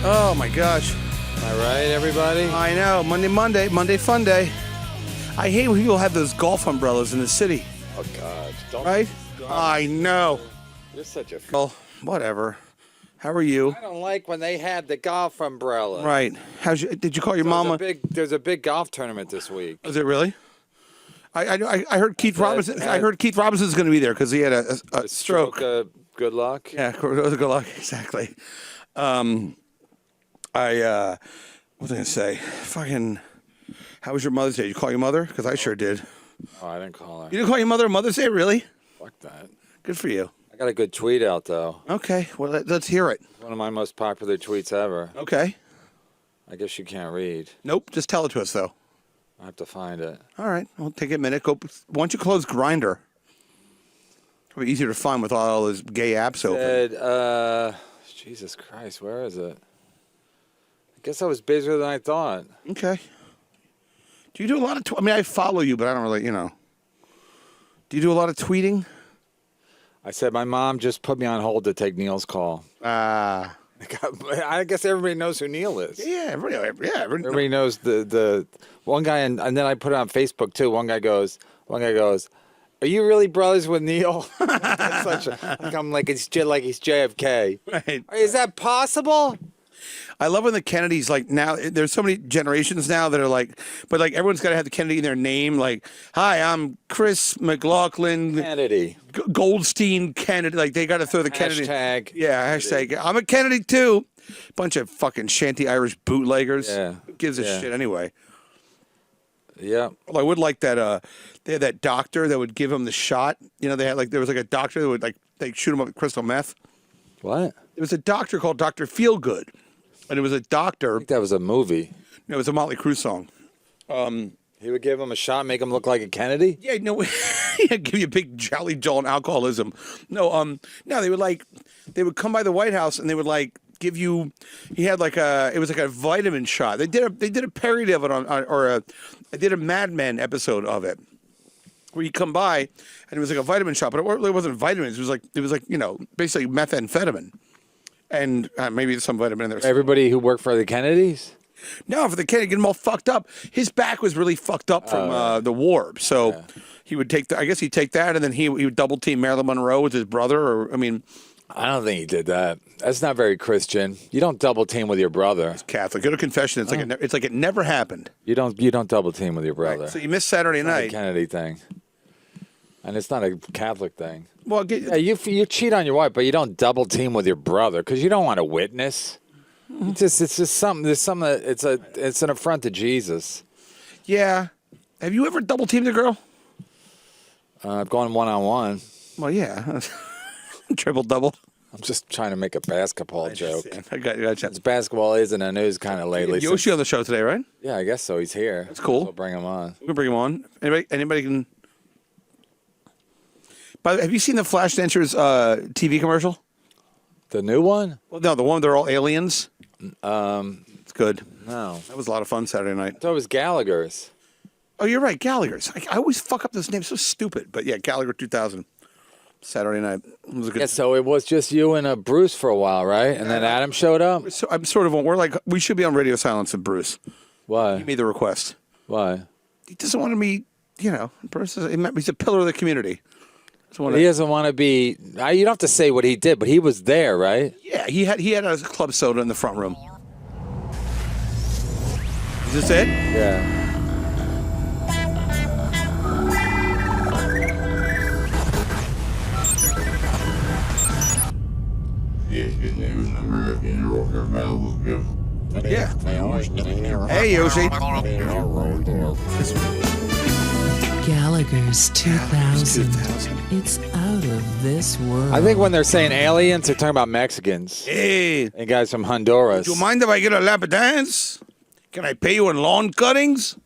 Oh my gosh. Am I right, everybody? I know. Monday fun day. I hate when people have those golf umbrellas in the city. Oh God! Don't Right? I know. You're such a. Well, whatever. How are you? I don't like when they had the golf umbrella. Right. Did you call your mama? There's a big golf tournament this week. Is it really? I heard Keith Robinson. I heard Keith Robinson's going to be there because he had a stroke. Good luck. Yeah, good luck. Exactly. What was I going to say? Fucking. How was your Mother's Day? Did you call your mother? Because I sure did. Oh, I didn't call her. You didn't call your mother on Mother's Day, really? Fuck that. Good for you. I got a good tweet out though. Okay, well let's hear it. One of my most popular tweets ever. Okay. I guess you can't read. Nope, just tell it to us though. I have to find it. All right, well take a minute. Why don't you close Grindr? It'll be easier to find with all those gay apps open. Jesus Christ, where is it? I guess I was busier than I thought. Okay. Do you do a lot of? I mean, I follow you, but I don't really, Do you do a lot of tweeting? I said my mom just put me on hold to take Neil's call. Ah. I guess everybody knows who Neil is. Yeah, Everybody knows the one guy, and then I put it on Facebook too. One guy goes, "Are you really brothers with Neil?" I'm like he's JFK. Right. Is that possible? I love when the Kennedys, like, now, there's so many generations now that are like, but like everyone's got to have the Kennedy in their name. Like, hi, I'm Chris McLaughlin. Kennedy. Goldstein Kennedy. Like, they got to throw the Kennedy. Hashtag. Yeah, hashtag. I'm a Kennedy too. Bunch of fucking shanty Irish bootleggers. Yeah. Who gives a shit anyway? Yeah. Well, I would like that, they had that doctor that would give him the shot. There was like a doctor that would they shoot him up with crystal meth. What? There was a doctor called Dr. Feelgood. And it was a doctor. I think that was a movie. No, it was a Motley Crue song. He would give him a shot, make him look like a Kennedy? Yeah, no, yeah, give you a big jolly jolt on alcoholism. No, they would come by the White House and they would give you. He had it was like a vitamin shot. They did a parody of it they did a Mad Men episode of it, where you come by and it was like a vitamin shot, but it really wasn't vitamins. It was like basically methamphetamine. And maybe some vitamin in there. Everybody who worked for the Kennedys? No, for the Kennedy, get him all fucked up. His back was really fucked up from the war. So he would take I guess he'd take that, and then he would double team Marilyn Monroe with his brother. I don't think he did that. That's not very Christian. You don't double team with your brother. He's Catholic. Go to confession. It's like it never happened. You don't double team with your brother. Right. So you missed Saturday night. It's not a Kennedy thing. And it's not a Catholic thing. Well, you cheat on your wife, but you don't double team with your brother because you don't want to witness. It's just something. There's something. It's an affront to Jesus. Yeah. Have you ever double teamed a girl? I've gone one-on-one. Well, yeah. Triple double. I'm just trying to make a basketball joke. I got you. Since basketball is in the news kind of lately. Yoshi on the show today, right? Yeah, I guess so. He's here. That's cool. We'll bring him on. We can bring him on. Anybody can. But have you seen the Flashdashers TV commercial? The new one? Well, no, the one where they're all aliens. It's good. No. That was a lot of fun Saturday night. I thought it was Gallagher's. Oh, you're right, Gallagher's. I always fuck up this name. So stupid. But yeah, Gallagher 2000. Saturday night. It was a good. Yeah, so it was just you and Bruce for a while, right? And then Adam showed up? So I'm we should be on Radio Silence with Bruce. Why? He made the request. Why? He doesn't want to be, Bruce he's a pillar of the community. He doesn't want to be. You don't have to say what he did, but he was there, right? Yeah, he had a club soda in the front room. Is this it? Yeah. Yeah. Hey, Yoshi. Gallagher's 2000. It's out of this world. I think when they're saying aliens, they're talking about Mexicans. Hey. And guys from Honduras. Do you mind if I get a lap dance? Can I pay you in lawn cuttings?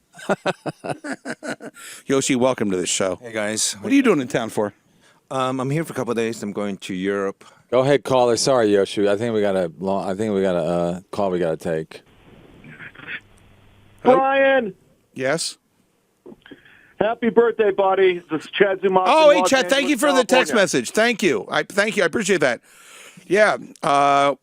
Yoshi, welcome to the show. Hey guys, What are you doing in town for? I'm here for a couple of days. I'm going to Europe. Go ahead, caller. Sorry, Yoshi. I think we got a call we got to take. Brian, Yes. happy birthday, buddy. This is Chad Zumock. Oh, from hey, Los Chad, thank you Angeles, for the text California. message. Thank you. I appreciate that. Yeah.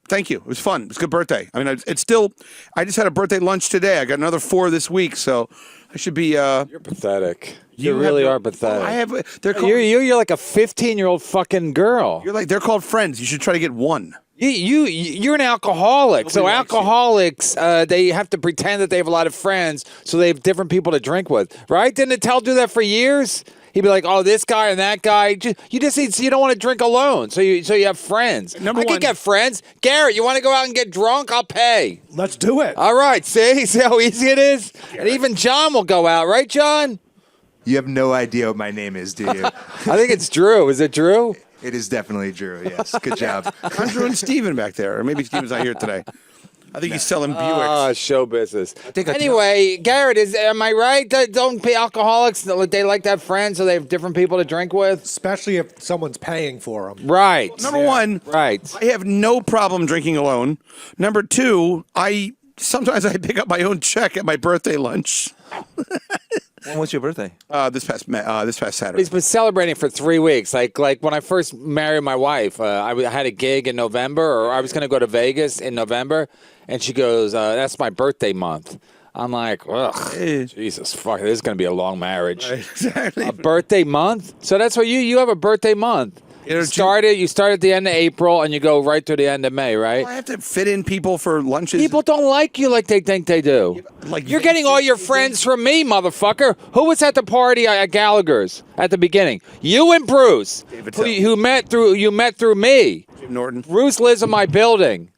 Thank you. It was fun. It was a good birthday. I mean, it's still. I just had a birthday lunch today. I got another 4 this week, so I should be. You're pathetic. You really are pathetic. I have. They're called, you're like a 15-year-old fucking girl. They're called friends. You should try to get one. You're an alcoholic. So likes you. alcoholics, they have to pretend that they have a lot of friends, so they have different people to drink with, right? Didn't Attell do that for years? He'd be like, "Oh, this guy and that guy." You don't want to drink alone, so you have friends. Number I can one- get friends. Garrett, you want to go out and get drunk? I'll pay. Let's do it. All right, see how easy it is, and even John will go out, right, John? You have no idea what my name is, do you? I think it's Drew. Is it Drew? It is definitely Drew, yes. Good job. Andrew and Steven back there, or maybe Steven's not here today. I think he's selling Buicks. Ah, show business. think I Anyway, Garrett, am I right? Don't pay alcoholics. They like to have friends, so they have different people to drink with. Especially if someone's paying for them. Right. Number one, Right. I have no problem drinking alone. Number 2, sometimes I pick up my own check at my birthday lunch. When was your birthday? This past Saturday. He's been celebrating for 3 weeks. Like when I first married my wife, I had a gig in November, or I was going to go to Vegas in November, and she goes, "That's my birthday month." I'm like, ugh, Jesus, fuck, this is going to be a long marriage. Exactly. A birthday month? So that's what you have a birthday month. You start at the end of April, and you go right to the end of May, right? I have to fit in people for lunches. People don't like you like they think they do. Like You're getting all your friends from me, motherfucker. Who was at the party at Gallagher's at the beginning? You and Bruce, who met through me. Jim Norton. Bruce lives in my building.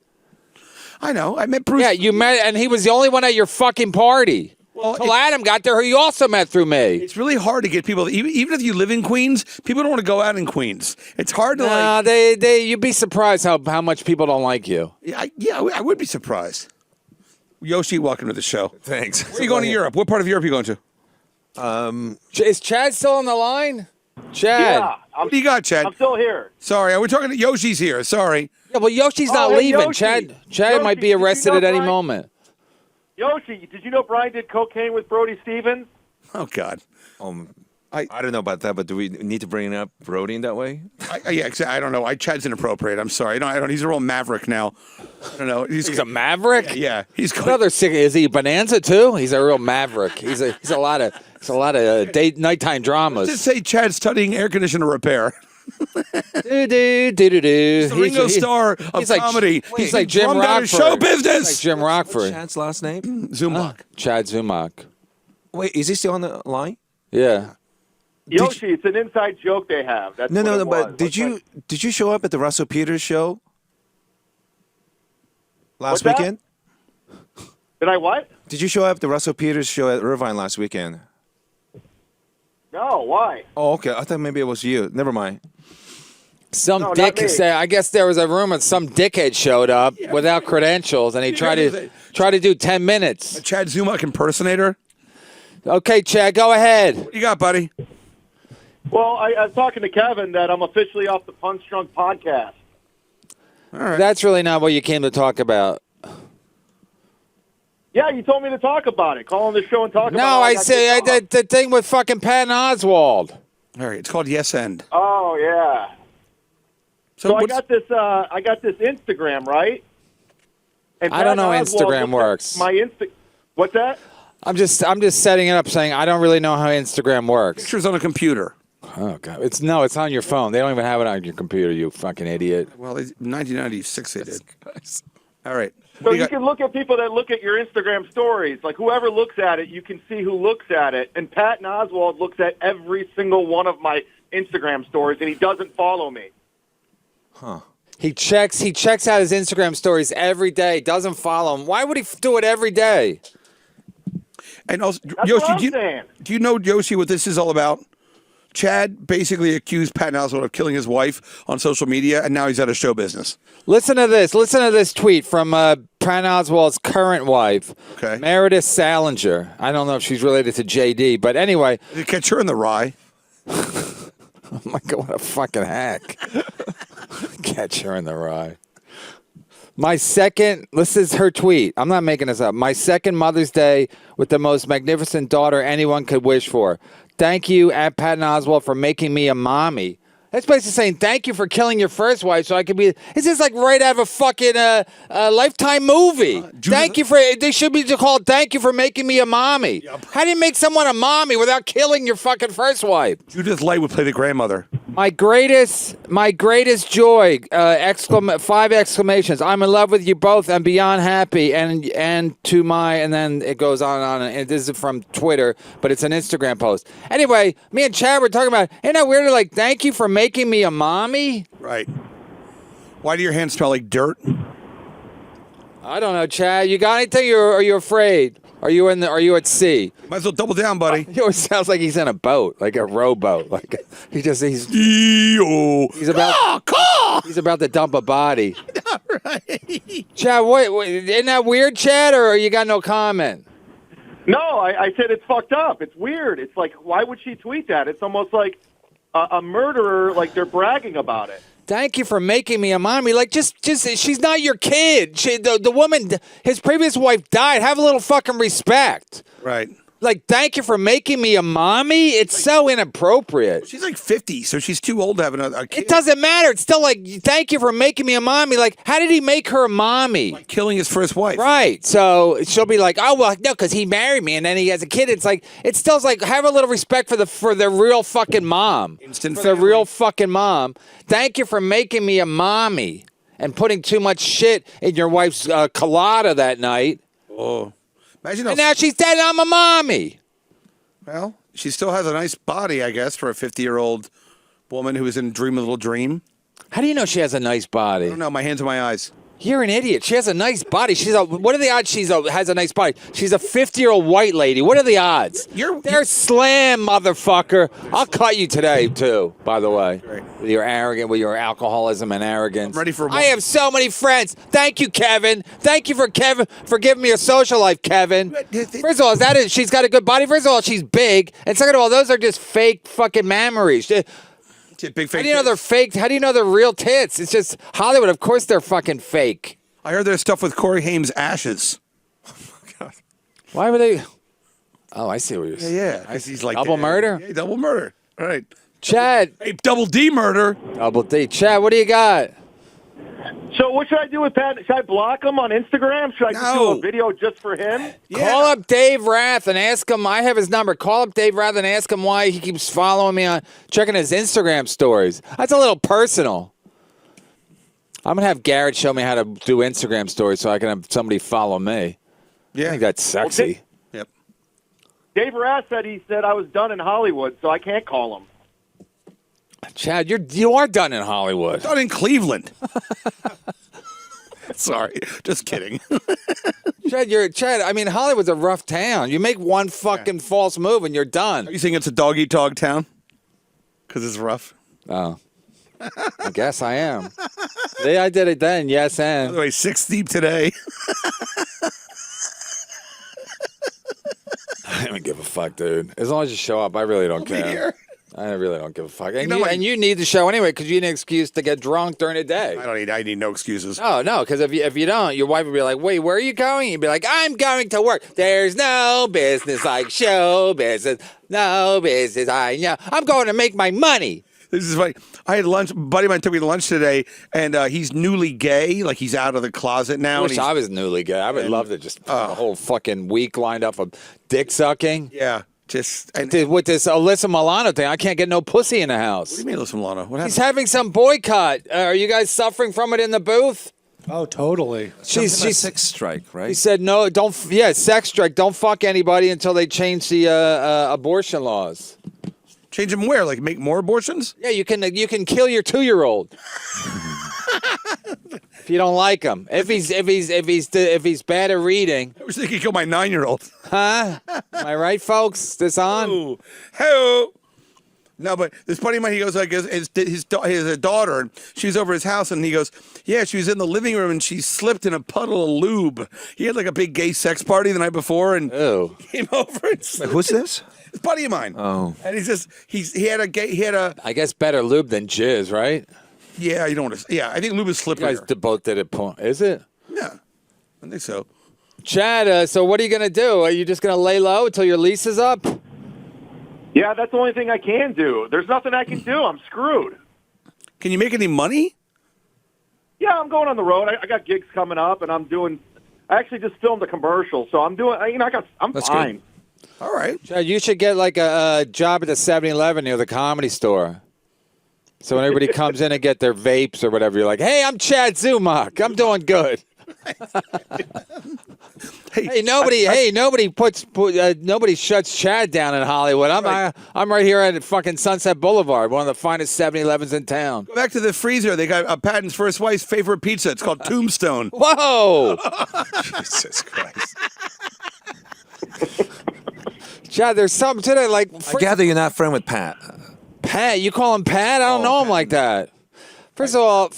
I know. I met Bruce. Yeah, you met, and he was the only one at your fucking party. Well, Until Adam got there, he also met through me. It's really hard to get people. Even if you live in Queens, people don't want to go out in Queens. It's hard to Nah, you'd be surprised how much people don't like you. I would be surprised. Yoshi, welcome to the show. Thanks. Where are you going to Europe? What part of Europe are you going to? Is Chad still on the line? Chad. Yeah, What do you got, Chad? I'm still here. Sorry, we're talking to Yoshi's here. Sorry. Yeah, well, Yoshi's not hey, leaving. Yoshi. Chad Yoshi, might be did you arrested know at any Brian- moment. Yoshi, did you know Brian did cocaine with Brody Stevens? Oh God. I don't know about that, but do we need to bring up Brody in that way? Yeah, exactly. I don't know. Chad's inappropriate. I'm sorry. I don't. He's a real maverick now. I don't know. He's a maverick. Yeah, he's going. Another sick. Is he Bonanza too? He's a real maverick. He's a lot of nighttime dramas. Just say Chad's studying air conditioner repair. Do. He's the Ringo Starr of comedy. He's like Jim drummed out Rockford. of show business. Like Jim Rockford. Chad's last name? Zumock. Chad Zumock. Wait, is he still on the line? Yeah. Yoshi, it's an inside joke they have. That's what it was. But did you show up at the Russell Peters show last What's that? weekend? Did I what? Did you show up at the Russell Peters show at Irvine last weekend? No, why? Oh, okay. I thought maybe it was you. Never mind. Some No, not dick me. say. I guess there was a rumor some dickhead showed up without credentials, and he tried to do 10 minutes. A Chad Zumock impersonator. Okay, Chad, go ahead. What you got, buddy? Well, I was talking to Kevin that I'm officially off the Punch Drunk podcast. All right. That's really not what you came to talk about. Yeah, you told me to talk about it. Call on the show and talk about it. No, I got say kicked off. the thing with fucking Patton Oswalt. All right. It's called Yes End. Oh, yeah. So I what's- got this Instagram, right? And I don't know Patton Oswalt Instagram looked at works. My What's that? I'm just setting it up, saying I don't really know how Instagram works. Pictures on a computer. Oh god, it's on your phone. They don't even have it on your computer. You fucking idiot. Well, 1996 they did. All right. So you can look at people that look at your Instagram stories. Like whoever looks at it, you can see who looks at it. And Patton Oswalt looks at every single one of my Instagram stories, and he doesn't follow me. Huh. He checks out his Instagram stories every day. Doesn't follow him. Why would he do it every day? And also, That's Yoshi, what I'm saying. do you know, Yoshi, what this is all about? Chad basically accused Patton Oswalt of killing his wife on social media, and now he's out of show business. Listen to this. Listen to this tweet from Patton Oswalt's current wife, Okay. Meredith Salinger. I don't know if she's related to JD, but anyway. Did it catch her in the rye? Oh my God, what a fucking hack. Catch her in the rye. This is her tweet. I'm not making this up. My second Mother's Day with the most magnificent daughter anyone could wish for. Thank you, at Patton Oswalt, for making me a mommy. That's basically saying thank you for killing your first wife, so I could be. It's just like right out of a fucking Lifetime movie. Thank you for. They should be called "Thank you for making me a mommy." Yep. How do you make someone a mommy without killing your fucking first wife? Judith Light would play the grandmother. My greatest joy! 5 exclamations! I'm in love with you both and beyond happy. And then it goes on and this is from Twitter, but it's an Instagram post. Anyway, me and Chad were talking about. Ain't that weird? Like, thank you for making me a mommy. Right. Why do your hands smell like dirt? I don't know, Chad. You got anything, or are you afraid? Are you at sea? Might as well double down, buddy. He always sounds like he's in a boat, like a rowboat. Like he's about to dump a body. Right. Chad, what? Isn't that weird, Chad, or you got no comment? No, I said it's fucked up. It's weird. It's like, why would she tweet that? It's almost like a murderer, like they're bragging about it. Thank you for making me a mommy. Like, just she's not your kid. The woman, his previous wife died. Have a little fucking respect. Right. Like, thank you for making me a mommy. It's so inappropriate. She's like 50, so she's too old to have a kid. It doesn't matter. It's still like, thank you for making me a mommy. Like, how did he make her a mommy? Like killing his first wife. Right. So she'll be like, oh, well, no, because he married me and then he has a kid. It's like, it still's like, have a little respect for the real fucking mom. Instant for family. the real fucking mom. Thank you for making me a mommy and putting too much shit in your wife's colada that night. Oh. Imagine And now she's dead and I'm a mommy. Well, she still has a nice body, I guess, for a 50-year-old woman who was in Dream a Little Dream. How do you know she has a nice body? I don't know. My hands are my eyes. You're an idiot. She has a nice body. What are the odds has a nice body? She's a 50-year-old white lady. What are the odds? They're slim, motherfucker. I'll cut you today, too, by the way. Right. With your alcoholism and arrogance. I'm ready for I have so many friends. Thank you, Kevin. Thank you for giving me a social life, Kevin. First of all, she's got a good body? First of all, she's big. And second of all, those are just fake fucking mammaries. Big fake How do you know they're fake? How do you know they're real tits? It's just Hollywood. Of course they're fucking fake. I heard there's stuff with Corey Haim's ashes. Why were they? Oh, I see what you're saying. Yeah. He's like double murder? Yeah, double murder. All right. Chad. Hey, double D murder. Double D. Chad, what do you got? So what should I do with Pat? Should I block him on Instagram? Should I just do a video just for him? Yeah. Call up Dave Rath and ask him. I have his number. Call up Dave Rath and ask him why he keeps following me on checking his Instagram stories. That's a little personal. I'm going to have Garrett show me how to do Instagram stories so I can have somebody follow me. Yeah. I think that's sexy. Yep. Dave Rath said I was done in Hollywood, so I can't call him. Chad, you are done in Hollywood. Done in Cleveland. Sorry, just kidding. Chad, I mean, Hollywood's a rough town. You make one fucking false move and you're done. Are you saying it's a dog-eat-dog town? Because it's rough. Oh. I guess I am. See, I did it then. Yes, By and. the way, 6 deep today. I don't give a fuck, dude. As long as you show up, I really don't care. Here. I really don't give a fuck. And, know, you need to show anyway because you need an excuse to get drunk during the day. I need no excuses. Oh, no, because if you don't, your wife will be like, wait, where are you going? You'd be like, I'm going to work. There's no business like show business. No business I know. I'm going to make my money. This is funny. I had lunch. A buddy of mine took me to lunch today, and he's newly gay. Like, he's out of the closet now. I wish I was newly gay. I would love to just a whole fucking week lined up of dick sucking. Yeah. Just with this Alyssa Milano thing, I can't get no pussy in the house. What do you mean, Alyssa Milano? What happened? He's having some boycott. Are you guys suffering from it in the booth? Oh, totally. She's sex strike, right? He said no. Don't. Yeah, sex strike. Don't fuck anybody until they change the abortion laws. Change them where? Like make more abortions? Yeah, you can kill your 2-year-old if you don't like him. If he's bad at reading. I wish they could kill my 9-year-old. Huh? Am I right, folks? This on? Ooh. Hey. No, but this buddy of mine, he goes like his daughter, and she was over his house, and he goes, yeah, she was in the living room, and she slipped in a puddle of lube. He had like a big gay sex party the night before, and came over and slipped. Who's this? This buddy of mine. Oh. And he had a. I guess better lube than jizz, right? Yeah, you don't want to. Yeah, I think lube is You slippery. guys both did it. Is it? Yeah, I think so. Chad, so what are you gonna do? Are you just gonna lay low until your lease is up? Yeah, that's the only thing I can do. There's nothing I can do. I'm screwed. Can you make any money? Yeah, I'm going on the road. I got gigs coming up, and I'm doing. I actually just filmed a commercial, so I'm doing. I'm That's fine. good. All right. Chad, you should get like a job at the 7-Eleven near the Comedy Store. So when everybody comes in and get their vapes or whatever, you're like, "Hey, I'm Chad Zumock. I'm doing good." Nobody shuts Chad down in Hollywood. I'm right here at fucking Sunset Boulevard, one of the finest 7-Elevens in town. Go back to the freezer. They got Patton's first wife's favorite pizza. It's called Tombstone. Whoa, Jesus Christ. Chad, there's something to that. Like, I gather you're not friend with Pat. Pat, you call him Pat? I don't know him like that. First of all,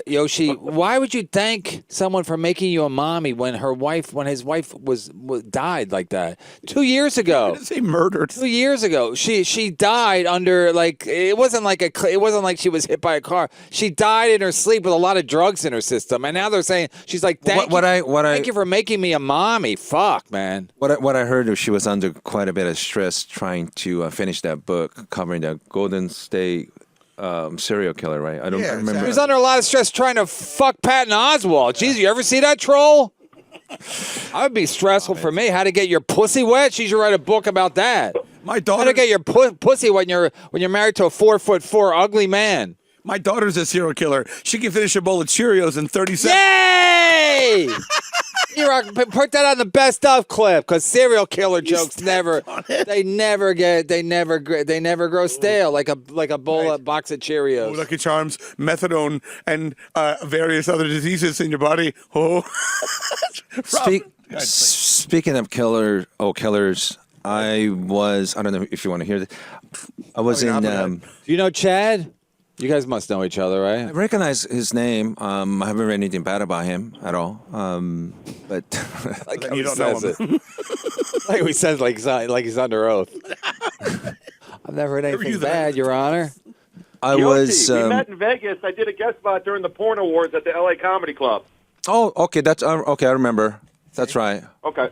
Yoshi, why would you thank someone for making you a mommy when his wife was died like that 2 years ago? I didn't say murdered. 2 years ago, she died under it wasn't like she was hit by a car. She died in her sleep with a lot of drugs in her system, and now they're saying she's like, thank you for making me a mommy. Fuck, man. What I heard was she was under quite a bit of stress trying to finish that book covering the Golden State serial killer, right? I remember. exactly. He was under a lot of stress trying to fuck Patton Oswalt. Jeez, you ever see that troll? That would be stressful for me. How to get your pussy wet? She should write a book about that. My How daughter. to get your pussy when you're married to a 4'4" ugly man. My daughter's a serial killer. She can finish a bowl of Cheerios in 30 seconds. Yay! Put that on the best of clip, because serial killer jokes never grow stale like a bowl of box of Cheerios. Lucky Charms, methadone, and various other diseases in your body. Oh. Speaking of killers, I don't know if you want to hear this. I was in. Do you know Chad? You guys must know each other, I right? recognize his name. I haven't read anything bad about him at all. But Like You don't know him. Like he says, like he's under oath. I've never heard anything you that. bad, Your Honor. I Yoshi, was. we met in Vegas. I did a guest spot during the Porn Awards at the LA Comedy Club. Oh, okay. That's okay. I remember. That's right. Okay.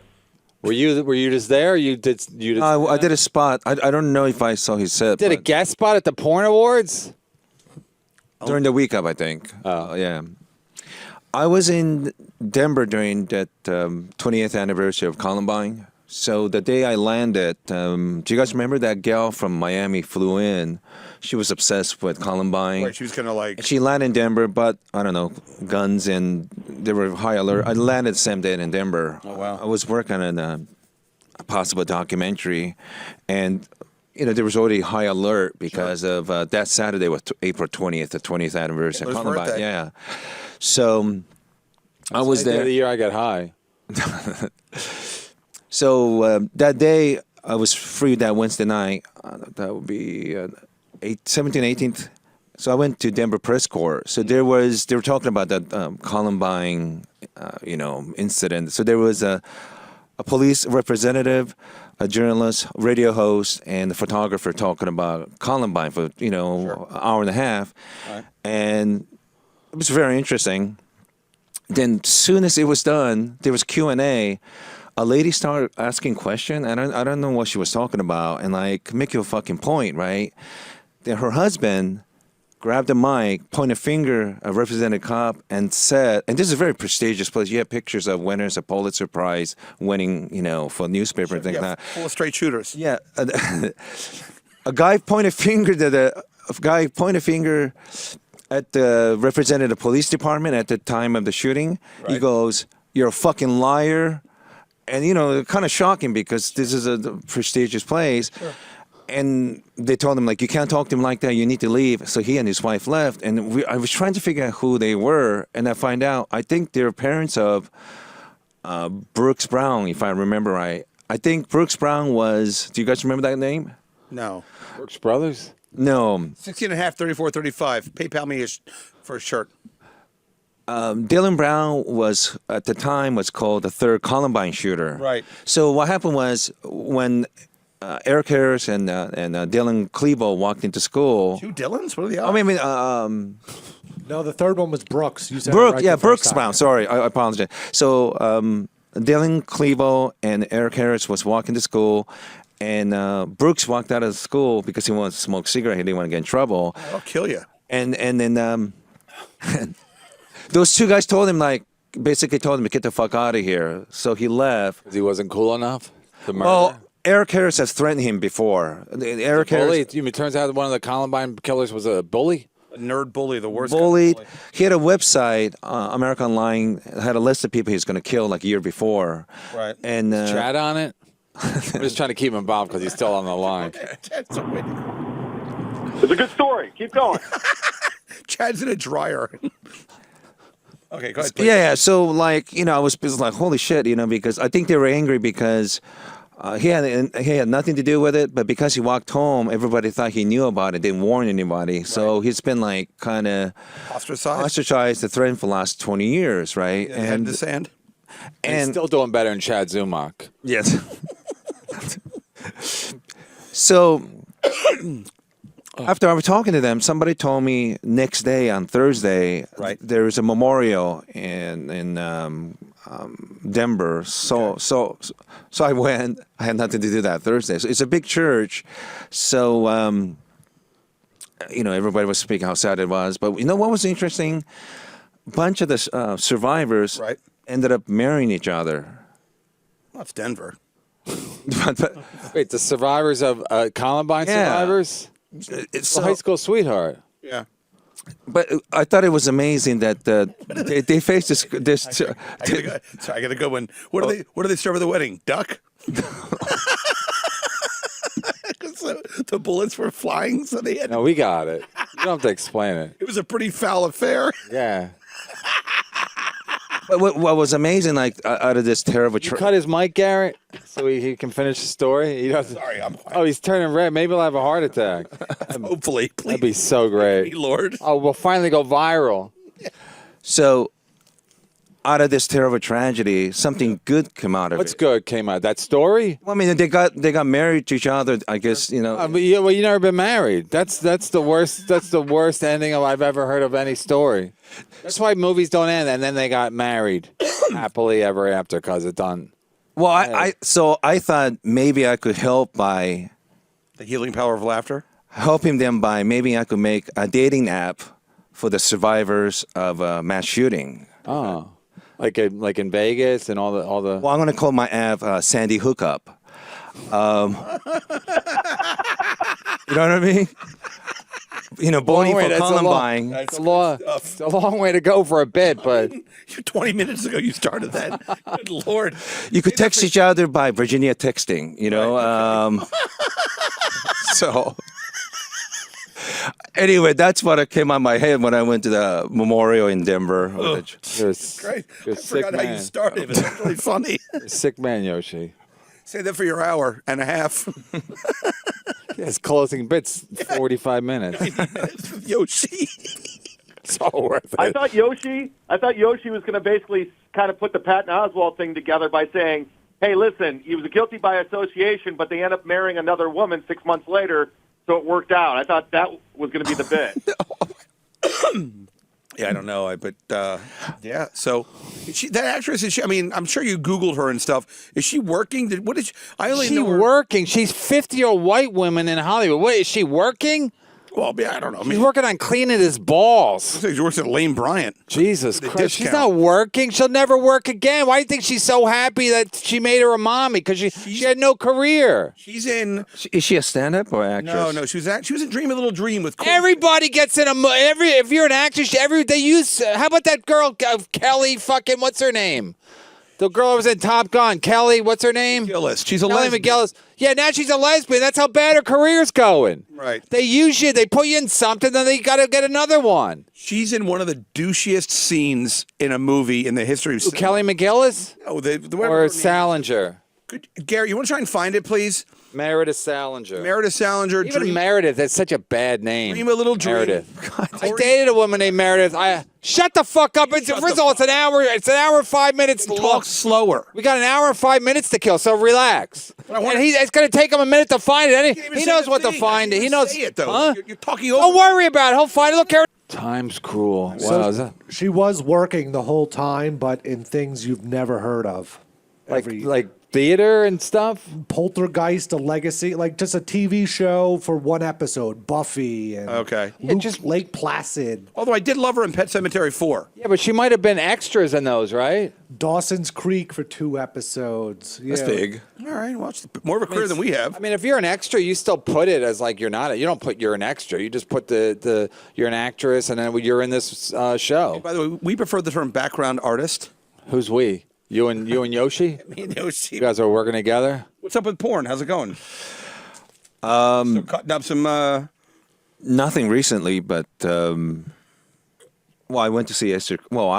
Were you just there? Or you did. I did a spot. I don't know if I saw his set. Did a but guest spot at the Porn Awards? during the week up, I think. Yeah. I was in Denver during that 20th anniversary of Columbine. So the day I landed, do you guys remember that gal from Miami flew in? She was obsessed with Columbine. Right, she was kind of like. She landed in Denver, but I don't know, guns and they were high alert. I landed the same day in Denver. Oh, wow. I was working on a possible documentary, and there was already high alert because of that Saturday was April 20th, the 20th anniversary of His Columbine. birthday. Yeah. So I was there. The year I got high. So that day, I was free that Wednesday night. That would be 17th, 18th. So I went to Denver Press Corps. So they were talking about that Columbine, incident. So there was a police representative, a journalist, radio host, and a photographer talking about Columbine for an hour and a half, and it was very interesting. Then, as soon as it was done, there was Q&A. A lady started asking questions, and I don't know what she was talking about, and make your fucking point, right? Then her husband grabbed the mic, pointed a finger at Representative Cobb, and said, and this is a very prestigious place. You have pictures of winners of Pulitzer Prize winning, for newspaper and things like that. Full of straight shooters. Yeah, a guy pointed finger at the representative police department at the time of the shooting. Right. He goes, "You're a fucking liar." And, kind of shocking because this is a prestigious place. Sure. And they told him, you can't talk to him like that. You need to leave. So he and his wife left. And I was trying to figure out who they were. And I find out, I think they're parents of Brooks Brown, if I remember right. I think Brooks Brown was, do you guys remember that name? No. Brooks Brothers? No. 16 and a half, 34, 35. PayPal me for a shirt. Dylan Brown was, at the time, was called the third Columbine shooter. Right. So what happened was when Eric Harris and Dylan Klebo walked into school. Two Dylans? What are the odds? No, the third one was Brooks. You said Brooks, it right yeah, the first Brooks time. Brown. Sorry, I apologize. So Dylan Klebo and Eric Harris was walking to school, And Brooks walked out of school because he wanted to smoke cigarette. He didn't want to get in trouble. I'll kill you. And then those two guys told him, like, basically told him to get the fuck out of here. So he left. 'Cause he wasn't cool enough to murder. Well, Eric Harris has threatened him before. Eric bully. Harris It turns out one of the Columbine killers was a bully. A nerd bully, the worst. bullied. Kind of bully. He had a website, America Online, had a list of people he was going to kill like a year before. Right. And Chat on it. I'm just trying to keep him involved because he's still on the line. Chad's so witty. It's a good story. Keep going. Chad's in a dryer. Okay, go ahead. Please. yeah. So like, I was like, holy shit, because I think they were angry because he had nothing to do with it, but because he walked home, everybody thought he knew about it, didn't warn anybody. So he's been like kind of ostracized, and threatened for the last 20 years, right? Yeah, head in the sand. And he's still doing better than Chad Zumock. Yes. So after I was talking to them, somebody told me next day on Thursday, Right. there was a memorial in Denver. So I went. I had nothing to do that Thursday. So it's a big church. So everybody was speaking how sad it was. But you know what was interesting? A bunch of the survivors Right. ended up marrying each other. That's Denver. Wait, the survivors of Columbine Yeah. survivors? It's Well, high school sweetheart. Yeah. But I thought it was amazing that they faced this. Sorry, I gotta go. When what do they serve at the wedding? Duck. So the bullets were flying, so they had. No, we got it. You don't have to explain it. It was a pretty foul affair. Yeah. But what was amazing, like out of this terrible. You cut his mic, Garrett, so he can finish the story. He doesn't. Sorry, I'm. Oh, he's turning red. Maybe he'll have a heart attack. Hopefully, please. That'd be so great. Lord. Oh, we'll finally go viral. So, out of this terrible tragedy, something good came out of What's it. good came out? That story? Well, I mean, they got married to each other. I guess But you never been married. That's the worst. That's the worst ending I've ever heard of any story. That's why movies don't end, and then they got married happily ever after because it's done. Well, I thought maybe I could help by The healing power of laughter. helping them by maybe I could make a dating app for the survivors of a mass shooting. Oh, like in Vegas and all the. Well, I'm going to call my app Sandy Hookup. You know what I mean? Bonnie for Columbine. It's a long way to go for a bit, but 20 minutes ago, you started that. Good Lord. You could text each other by Virginia texting, So, anyway, that's what came on my head when I went to the memorial in Denver. you're Great. a I forgot how you started. It was really funny. You're a sick man, Yoshi. Say that for your hour and a half. His closing bit's 45 minutes. With Yoshi. So worth it. I thought Yoshi was going to basically kind of put the Patton Oswalt thing together by saying, hey, listen, he was guilty by association, but they end up marrying another woman 6 months later, so it worked out. I thought that was going to be the bit. Yeah, I don't know. Yeah. So, that actress, I mean, I'm sure you Googled her and stuff. Is she working? I only She's know her. working. She's 50-year-old white women in Hollywood. Wait, is she working? Well, yeah, I don't know. I She's mean, working on cleaning his balls. she works at Lane Bryant. Jesus The Christ. She's discount. not working. She'll never work again. Why do you think she's so happy that she made her a mommy? Because she had no career. She's in. Is she a stand-up or actress? No, she was in Dream a Little Dream with. Everybody gets in if you're an actress, they use. How about that girl, Kelly? Fucking what's her name? The girl who was in Top Gun, Kelly. What's her name? McGillis. She's a Kelly lesbian. McGillis. Yeah, now she's a lesbian. That's how bad her career's going. Right. They use you. They put you in something, then they got to get another one. She's in one of the douchiest scenes in a movie in the history of cinema. Kelly McGillis Oh, whatever or her name is. Salinger? Gary, you want to try and find it, please? Meredith Salinger. Meredith Salinger. Even Dream, Meredith, that's such a bad name. Dream a Little Dream. Meredith. I dated a woman named Meredith. Shut the fuck up. First of all, it's an hour. It's an hour and 5 minutes. Talk slower. We got an hour and 5 minutes to kill, so relax. And it's going to take him a minute to find it. He knows what to find it. He knows. Say it, though. Huh? You're talking over. Don't worry about it. He'll find it. Look, Karen. Time's cruel. Wow. So is that she was working the whole time, but in things you've never heard of. like theater and stuff. Poltergeist, a legacy, like just a TV show for one episode. Buffy and Okay. Lake Placid, Although I did love her in Pet Sematary 4. Yeah, but she might have been extras in those, right? Dawson's Creek for 2 episodes. That's big. All right, well, it's more of a career than we have. I mean, if you're an extra, you still put it as like you're not. You don't put you're an extra. You just put the you're an actress, and then you're in this show. By the way, we prefer the term background artist. Who's we? You and Yoshi? Me and Yoshi. You guys are working together. What's up with porn? How's it going? Still cutting up some. Nothing recently, but well, I went to see Esther. Well,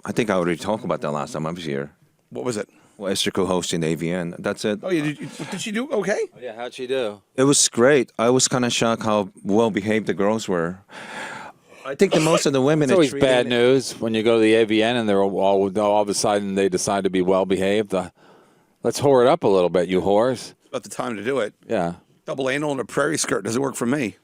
I think I already talked about that last time I was here. What was it? Well, Esther co-hosting the AVN. That's it. Oh, yeah. Did she do okay? Oh, yeah, how'd she do? It was great. I was kind of shocked how well behaved the girls were. I think that most of the women. It's are always treated- bad news when you go to the AVN and they're all of a sudden they decide to be well behaved. Let's whore it up a little bit, you whores. About the time to do it. Yeah. Double anal and a prairie skirt doesn't work for me.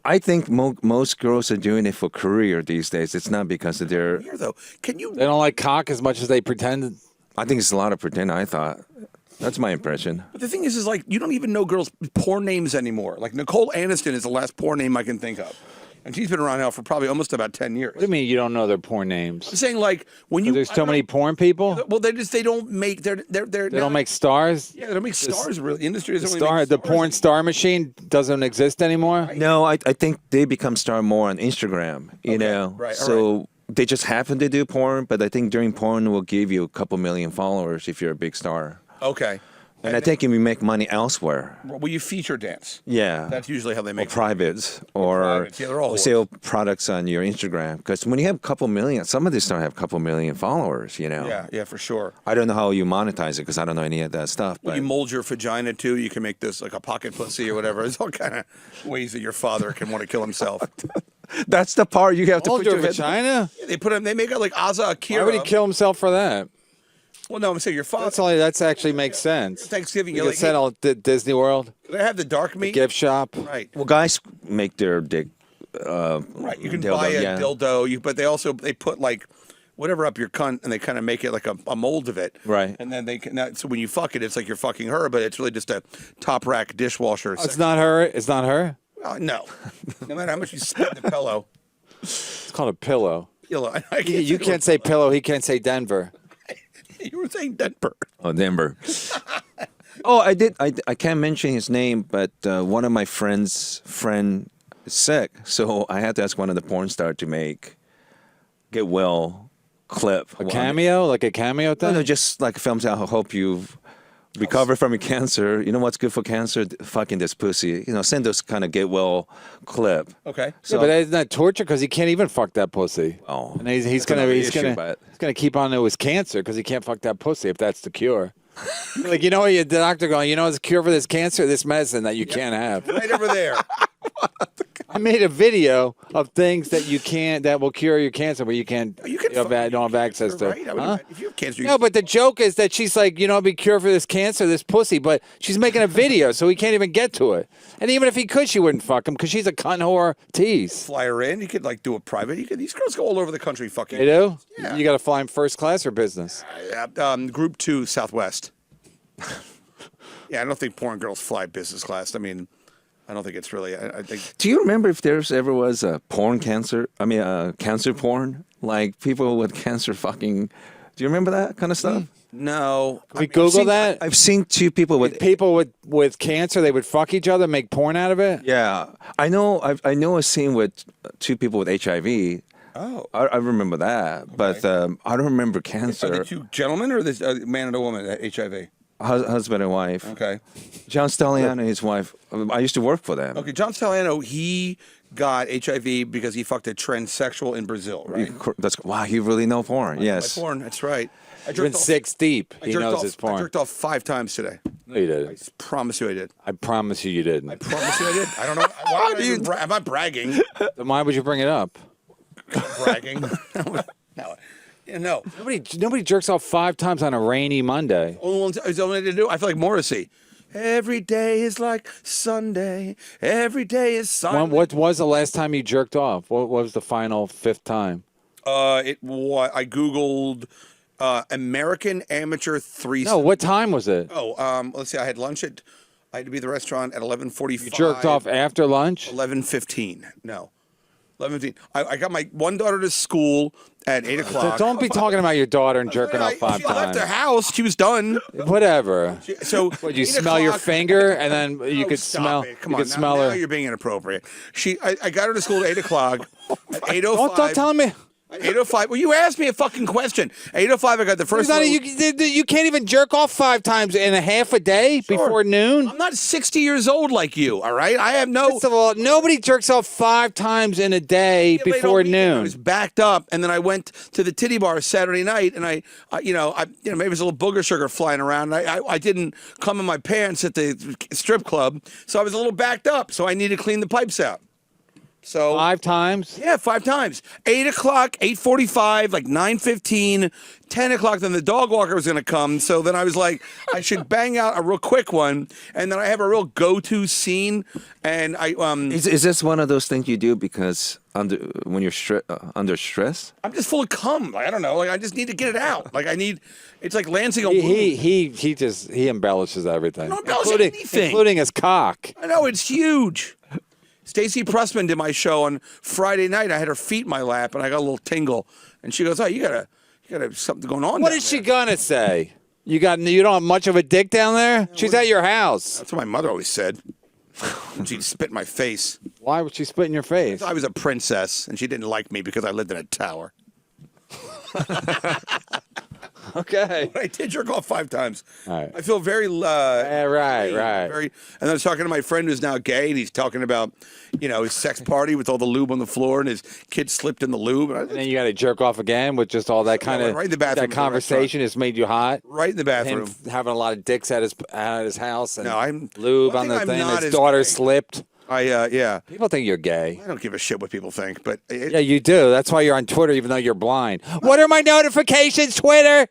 I think most girls are doing it for career these days. It's not because of their. Here though, can you? They don't like cock as much as they pretend. I think it's a lot of pretend. I thought that's my impression. But the thing is like you don't even know girls' porn names anymore. Like Nicole Aniston is the last porn name I can think of, and she's been around now for probably almost about 10 years. What do you mean you don't know their porn names? I'm saying like when you. There's I so don't many know. porn people. Well, they don't make they They don't make stars. Yeah, they don't make stars. Really, the industry doesn't The really make porn star machine doesn't exist anymore. No, I think they become star more on Instagram. You know, right, all so they just happen to do porn. But I think during porn will give you a couple million followers if you're a big star. Okay. And I think if you make money elsewhere, Well, you feature dance. yeah, That's usually how they or make privates, or privates. Yeah, they're all sell products on your Instagram. Because when you have a couple million, some of these stars have a couple million followers. You know, Yeah, for sure. I don't know how you monetize it because I don't know any of that stuff. Well, But you mold your vagina too. You can make this like a pocket pussy or whatever. There's all kind of ways that your father can want to kill himself. that's the part you have to Hold put your head- vagina. They put him. They make it like Asa Why Akira. would he kill himself for that? Well, no, I'm saying your father. That's actually makes sense. Thanksgiving. You You're could like, send all Disney World hey, they have the dark meat. gift shop. Right. Well, guys make their dick. Right. You can dildo, buy a yeah. dildo. But they put like whatever up your cunt, and they kind of make it like a mold of it. Right. And then they can. So when you fuck it, it's like you're fucking her, but it's really just a top rack dishwasher. Oh, it's not her. It's not her. No. No matter how much you spend the pillow. It's called a pillow. I can't You can't say pillow. He can't say Denver. You were saying Denver. Oh, Denver. Oh, I did. I can't mention his name, but one of my friends' friend is sick, so I had to ask one of the porn stars to get well clip. A cameo, like a cameo No, thing. no, just like films. I hope you've recovered from your cancer. You know what's good for cancer? Fucking this pussy. You know, send those kind of get well clip. Okay. So, Yeah, but isn't that torture? Because he can't even fuck that pussy. Oh. and he's That's gonna another he's issue, gonna but- he's gonna keep on to his cancer because he can't fuck that pussy if that's the cure. Like the doctor going, it's a cure for this cancer, this medicine that you can't have. Right over there. I made a video of things that will cure your cancer, but you can't. You can don't have access to. Right? I would Huh? imagine if you have cancer, No, but the joke is that she's like, be cure for this cancer, this pussy, but she's making a video, so he can't even get to it. And even if he could, she wouldn't fuck him because she's a cunt whore tease. fly her in. You could like do a private. These girls go all over the country fucking. They do? Yeah. You got to fly him first class or business? Group 2 Southwest. Yeah, I don't think porn girls fly business class. I mean, I don't think it's really. I think. do you remember if there's ever was a porn cancer? I mean, cancer porn, like people with cancer fucking. Do you remember that kind of stuff? No. We Google that. I've seen two people with. People with cancer, they would fuck each other, make porn out of it. Yeah, I know. I know a scene with two people with HIV. Oh. I remember that, but I don't remember Are cancer. they two gentlemen or this man and a woman at HIV? Husband and wife. Okay. John Stallion and his wife. I used to work for them. Okay. John Staliano, he got HIV because he fucked a transsexual in Brazil, right? That's wow. You really know porn. Yes. My porn. That's right. I He's been 6 deep. He knows off, his I porn. jerked off 5 times today. No, you did. I promise you I did. I promise you didn't. I promise you I did. I don't know. Why would I even I'm not bragging. Then why would you bring it up? Bragging. No. Yeah, no. Nobody jerks off 5 times on a rainy Monday. Only one is only to do. I feel like Morrissey. Every day is like Sunday. Every day is Sunday. What was the last time you jerked off? What was the final 5th time? I googled American Amateur Threesome. No, what time was it? Let's see. I had lunch at. I had to be at the restaurant at 11:45. You jerked off after lunch? 11:15. No, 11:15. I got my one daughter to school at 8 o'clock. Don't be talking about your daughter and jerking off 5 She left times. her house. She was done. Whatever. So What, you 8 smell your o'clock- finger and then you Oh, could stop smell. it. Come you on, could now, smell now her. you're being inappropriate. I got her to school at 8 o'clock. At 8:05. Don't tell me. At 8:05. Well, you asked me a fucking question. 8:05. I got the first. You can't even jerk off 5 times in a half a day before noon. I'm not 60 years old like you. All right. I have no. First of all, nobody jerks off 5 times in a day Yeah, late before on weekend, I noon. was backed up, and then I went to the titty bar Saturday night, and I maybe there's a little booger sugar flying around. And I didn't come in my pants at the strip club, so I was a little backed up. So I needed to clean the pipes out. So 5 times? yeah, 5 times. 8 o'clock, 8:45, like 9:15, 10 o'clock. Then the dog walker was going to come. So then I was like, I should bang out a real quick one, and then I have a real go-to scene, and Is this one of those things you do because when you're under stress? I'm just full of cum. Like, I don't know. Like I just need to get it out. Like I need. It's like lancing a wound. He embellishes everything, don't embellish including anything. including his cock. I know it's huge. Stacey Pressman did my show on Friday night. I had her feet in my lap, and I got a little tingle. And she goes, "Oh, you gotta have something going on." What down is she there." gonna say? You don't have much of a dick down there? She's at your house. That's what my mother always said. She'd spit in my face. Why would she spit in your face? I was a princess, and she didn't like me because I lived in a tower. Okay. But I did jerk off 5 times. All right. I feel very right. very. And I was talking to my friend who's now gay, and he's talking about, his sex party with all the lube on the floor, and his kid slipped in the lube. And then you got to jerk off again with just all that kind of right in the bathroom that of the conversation has made you hot. Right in the bathroom. Him having a lot of dicks at his house and No, I'm lube one on the I'm thing. not His as daughter gay. slipped. Yeah. People think you're gay. I don't give a shit what people think, but Yeah, you do. That's why you're on Twitter, even though you're blind. What are my notifications, Twitter?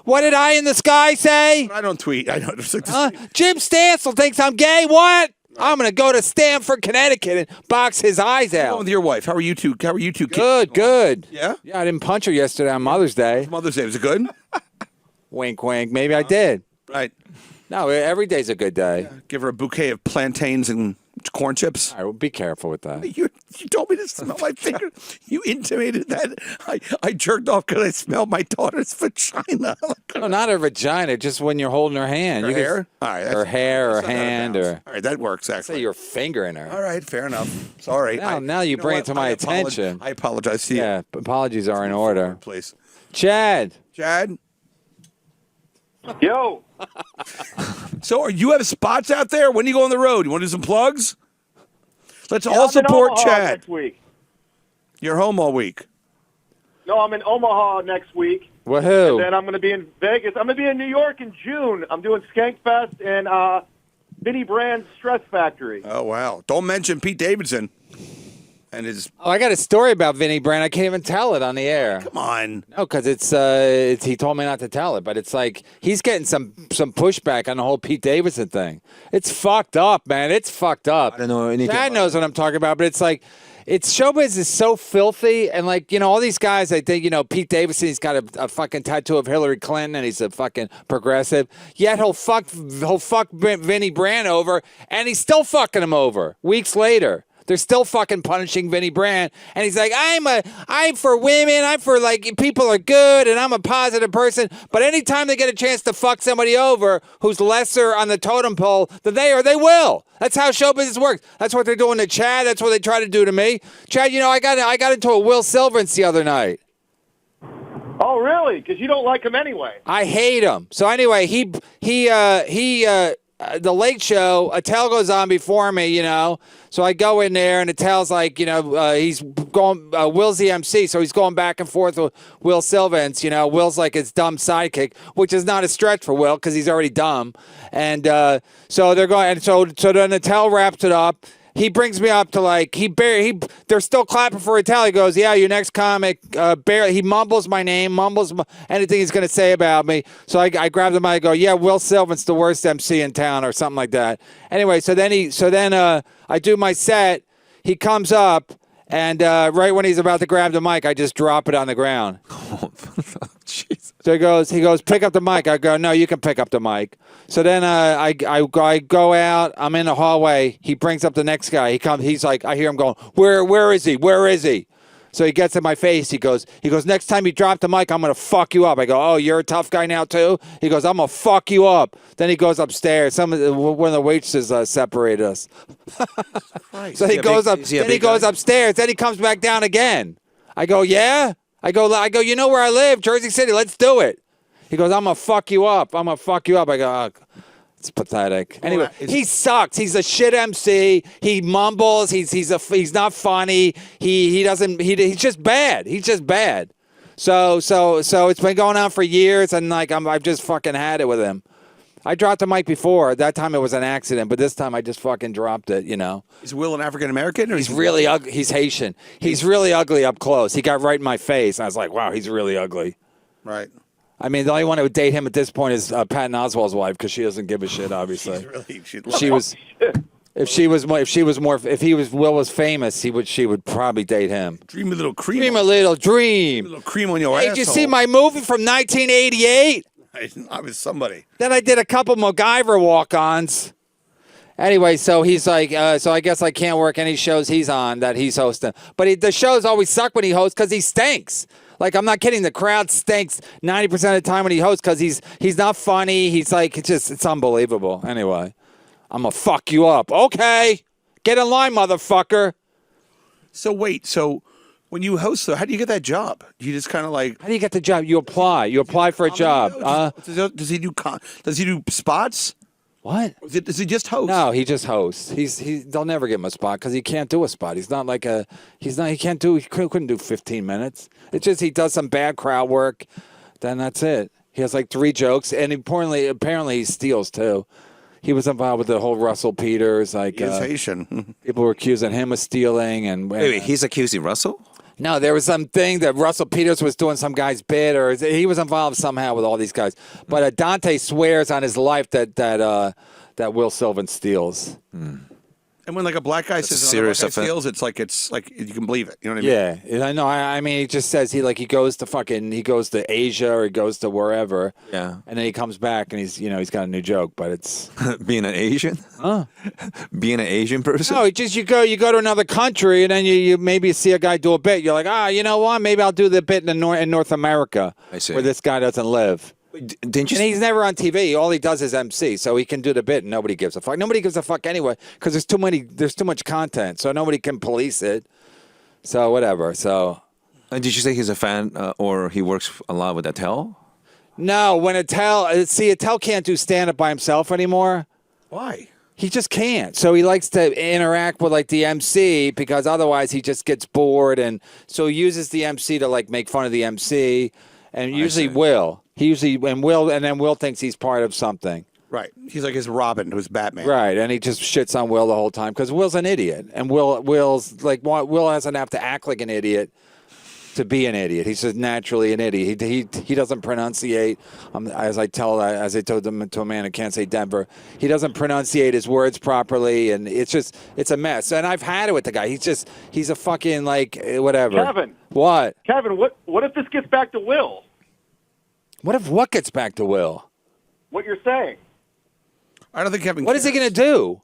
What did I in the sky say? I don't tweet. I don't. Jim Stansel thinks I'm gay. What? I'm gonna go to Stamford, Connecticut, and box his eyes out. With your wife, how are you two? How are you two? Good. Yeah? Yeah, I didn't punch her yesterday on Mother's Day. Mother's Day, was it good? Wink, wink. Maybe I did. Right. No, every day's a good day. Give her a bouquet of plantains and corn chips. All right, well, be careful with that. You told me to smell my finger. You intimated that I jerked off because I smelled my daughter's vagina. No, not her vagina. Just when you're holding her hand. Her You can- hair? All right, her hair, or that's not out of hand, bounds. or all right, that works say actually. you're fingering her. All right, fair enough. Sorry. Now you know bring what? it to my I attention. I apologize to you. Yeah, apologies are in order. Please, Chad. Yo, So, you have spots out there? When do you go on the road? You want to do some plugs? Let's I'm all in support Omaha Chad. next week. You're home all week. No, I'm in Omaha next week. Woohoo. Then I'm going to be in Vegas. I'm going to be in New York in June. I'm doing Skankfest and Vinnie Brand's Stress Factory. Oh, wow. Don't mention Pete Davidson and his. Oh, I got a story about Vinnie Brand. I can't even tell it on the air. Come on. No, because it's he told me not to tell it, but it's like he's getting some pushback on the whole Pete Davidson thing. It's fucked up, man. It's fucked up. I don't know anything Chad about knows what I'm talking about, but it's like showbiz is so filthy, and like all these guys. I think Pete Davidson. He's got a fucking tattoo of Hillary Clinton, and he's a fucking progressive. Yet he'll fuck Vinnie Brand over, and he's still fucking him over weeks later. They're still fucking punishing Vinnie Brand, and he's like, I'm for women, I'm for like people are good, and I'm a positive person. But anytime they get a chance to fuck somebody over who's lesser on the totem pole than they are, they will. That's how show business works. That's what they're doing to Chad. That's what they try to do to me. Chad, I got into a Will Sylvins the other night. Oh, really? Because you don't like him anyway. I hate him. So anyway, the Late Show, Attell goes on before me, So I go in there, and Attell's like, he's going, Will's the MC, so he's going back and forth with Will Sylvins. Will's like his dumb sidekick, which is not a stretch for Will because he's already dumb. And so they're going, and so then Attell wraps it up. He brings me up to like they're still clapping for Attell. He goes, "Yeah, your next comic." Barely he mumbles my name, mumbles anything he's going to say about me. So I grab the mic. I go, "Yeah, Will Sylvins, the worst MC in town," or something like that. Anyway, so then I do my set. He comes up, and right when he's about to grab the mic, I just drop it on the ground. Oh, jeez. So he goes, pick up the mic. I go, no, you can pick up the mic. So then I go out. I'm in the hallway. He brings up the next guy. He comes. He's like, I hear him going, where is he? Where is he? So he gets in my face. He goes, next time you drop the mic, I'm going to fuck you up. I go, oh, you're a tough guy now too? He goes, I'm going to fuck you up. Then he goes upstairs. One of the waitresses separated us. So he goes up. Then he goes upstairs. Then he comes back down again. I go, yeah? I go, you know where I live? Jersey City. Let's do it. He goes, I'm going to fuck you up. I'm going to fuck you up. I go, oh, it's pathetic. Anyway, he sucks. He's a shit MC. He mumbles. He's not funny. He's just bad. He's just bad. So it's been going on for years, and like I've just fucking had it with him. I dropped the mic before. That time it was an accident, but this time I just fucking dropped it, you know. Is Will an African American? He's really ugly. He's Haitian. He's really ugly up close. He got right in my face. I was like, wow, he's really ugly. Right. I mean, the only one who would date him at this point is Patton Oswalt's wife, because she doesn't give a shit. Obviously, if Will was famous, she would probably date him. Dream a little cream. Dream a little dream. A little cream on your Hey, asshole. did you see my movie from 1988? I was somebody. Then I did a couple MacGyver walk-ons. Anyway, so he's like, so I guess I can't work any shows he's on that he's hosting. But the shows always suck when he hosts because he stinks. Like, I'm not kidding. The crowd stinks 90% of the time when he hosts because he's not funny. He's like, it's unbelievable. Anyway, I'm going to fuck you up. Okay. Get in line, motherfucker. So wait, when you host, though, how do you get that job? You just kind of like... How do you get the job? You apply. You apply for a job. Does he do spots? What? Does he just host? No, he just hosts. They'll never give him a spot because he can't do a spot. He couldn't do 15 minutes. It's just he does some bad crowd work, then that's it. He has like 3 jokes, and apparently he steals too. He was involved with the whole Russell Peters, like He is Haitian. people were accusing him of stealing, and Wait, he's accusing Russell? no, there was something that Russell Peters was doing some guy's bit, or he was involved somehow with all these guys. But Dante swears on his life that Will Sylvins steals. And when like a black guy says another black guy steals, it's like you can believe it. You know what I mean? Yeah, I know. I mean, he just says he goes to Asia or he goes to wherever. Yeah. And then he comes back and he's got a new joke, but it's Being an Asian? Huh? Being an Asian person? no. It's just you go to another country and then you maybe see a guy do a bit. You're like, you know what? Maybe I'll do the bit in North America, I see. where this guy doesn't live. Didn't you? And he's never on TV. All he does is MC, so he can do the bit, and nobody gives a fuck. Nobody gives a fuck anyway, because there's too much content, so nobody can police it. So whatever. So Did you say he's a fan, or he works a lot with Attell? no, when Attell can't do stand up by himself anymore. Why? He just can't. So he likes to interact with like the MC because otherwise he just gets bored, and so he uses the MC to like make fun of the MC, and usually Will. Will thinks he's part of something. Right. He's like his Robin, who's Batman. Right, and he just shits on Will the whole time because Will's an idiot, and Will doesn't have to act like an idiot to be an idiot. He's just naturally an idiot. He doesn't pronunciate. As I told them to a man who can't say Denver, he doesn't pronunciate his words properly, and it's a mess. And I've had it with the guy. He's a fucking like whatever. Kevin. What? Kevin, what if this gets back to Will? What gets back to Will? What you're saying? I don't think Kevin. What is he going to do?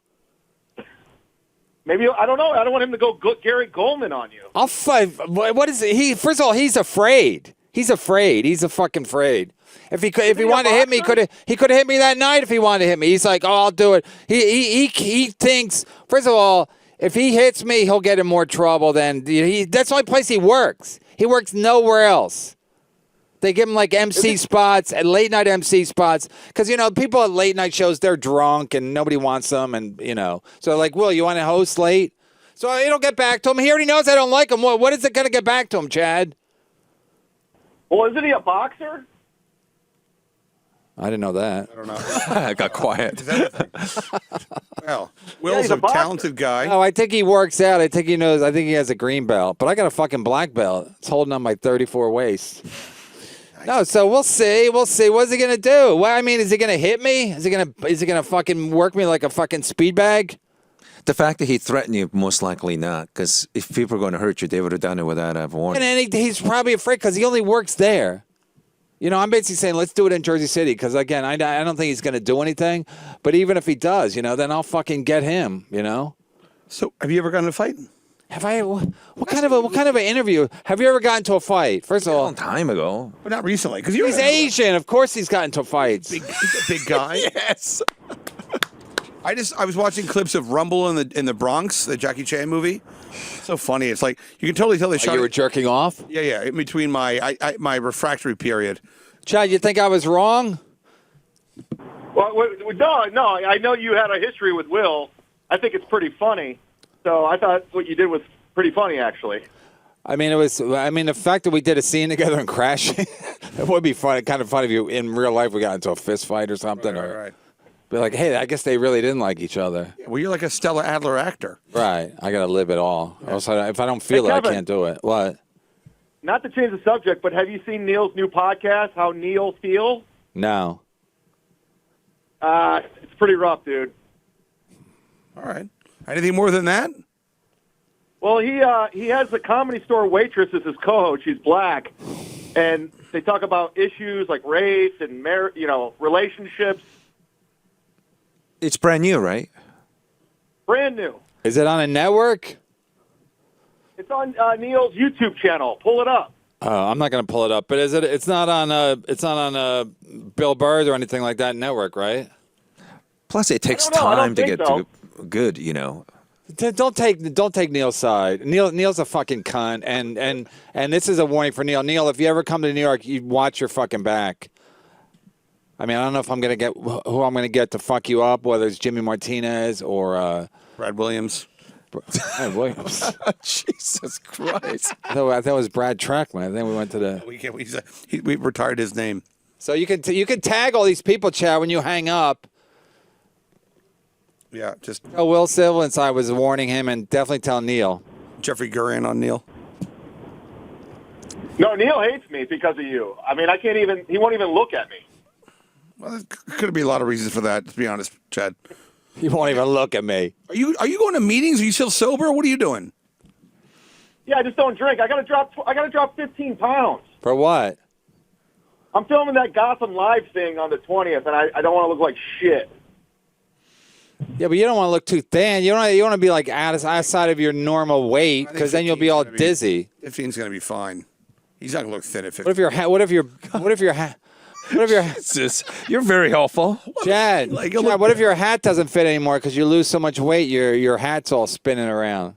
Maybe, I don't know. I don't want him to go Gary Goldman on you. I'll fight. What is he? First of all, he's afraid. He's afraid. He's a fucking afraid. If he wanted to hit me, he could have hit me that night if he wanted to hit me. He's like, oh, I'll do it. He thinks. First of all, if he hits me, he'll get in more trouble than that's the only place he works. He works nowhere else. They give him like MC spots and late night MC spots because people at late night shows, they're drunk and nobody wants them, and so like, Will, you want to host late? So it'll get back to him. He already knows I don't like him. What is it going to get back to him, Chad? Well, isn't he a boxer? I didn't know that. I don't know. I got quiet. Well, Will's a talented guy. Oh, I think he works out. I think he knows. I think he has a green belt, but I got a fucking black belt. It's holding on my 34 waist. No, so we'll see. What's he gonna do? Well, I mean, is he gonna hit me? Is he gonna fucking work me like a fucking speed bag? The fact that he threatened you, most likely not, because if people are going to hurt you, they would have done it without a warning. And then he's probably afraid because he only works there. You know, I'm basically saying let's do it in Jersey City because, again, I don't think he's going to do anything. But even if he does, you know, then I'll fucking get him, you know? So, have you ever gotten in a fight? Have I? What kind of an interview? Have you ever gotten into a fight? First of A all, long time ago. But not recently, because you're he's Asian. Of course he's gotten into fights. He's a big guy. Yes. I was watching clips of Rumble in the Bronx, the Jackie Chan movie. So funny. It's like you can totally tell they shot. You were jerking off? Yeah. In between my refractory period. Chad, you think I was wrong? Well, no. I know you had a history with Will. I think it's pretty funny. So I thought what you did was pretty funny, actually. I mean, the fact that we did a scene together and crashing, it would be fun. Kind of funny if you in real life we got into a fist fight or something. Right. Be like, hey, I guess they really didn't like each other. Well, you're like a Stella Adler actor. Right. I got to live it all. Also, if I don't feel it, Kevin. I can't do it. What? Not to change the subject, but have you seen Neil's new podcast, How Neil Feels? No. It's pretty rough, dude. All right. Anything more than that? Well, he has the Comedy Store waitress as his co-host. She's black, and they talk about issues like race and relationships. It's brand new, right? Brand new. Is it on a network? It's on Neil's YouTube channel. Pull it up. I'm not going to pull it up, but is it? It's not on Bill Burr or anything like that network, right? Plus, it takes I don't know. I time don't to think get so. to good, you know. Don't take Neil's side. Neil's a fucking cunt, and this is a warning for Neil. Neil, if you ever come to New York, you watch your fucking back. I mean, I don't know if I'm gonna get who I'm gonna get to fuck you up, whether it's Jimmy Martinez or Brad Williams. Brad Williams. Jesus Christ. I thought it was Brad Trackman. Then we went to the. We retired his name. So you can tag all these people, Chad, when you hang up. Yeah, just Tell Will Sylvins I was warning him, and definitely tell Neil. Jeffrey Gurian on Neil. No, Neil hates me because of you. I mean, he won't even look at me. Well, there could be a lot of reasons for that, to be honest, Chad. He won't even look at me. Are you going to meetings? Are you still sober? What are you doing? Yeah, I just don't drink. I gotta drop 15 pounds. For what? I'm filming that Gotham Live thing on the 20th, and I don't want to look like shit. Yeah, but you don't want to look too thin. You want to be like outside of your normal weight, because then you'll be all dizzy. 15's going to be fine. He's not going to look thin at 15. What if you're Jesus, you're very helpful. Chad, what if your hat doesn't fit anymore because you lose so much weight? Your hat's all spinning around.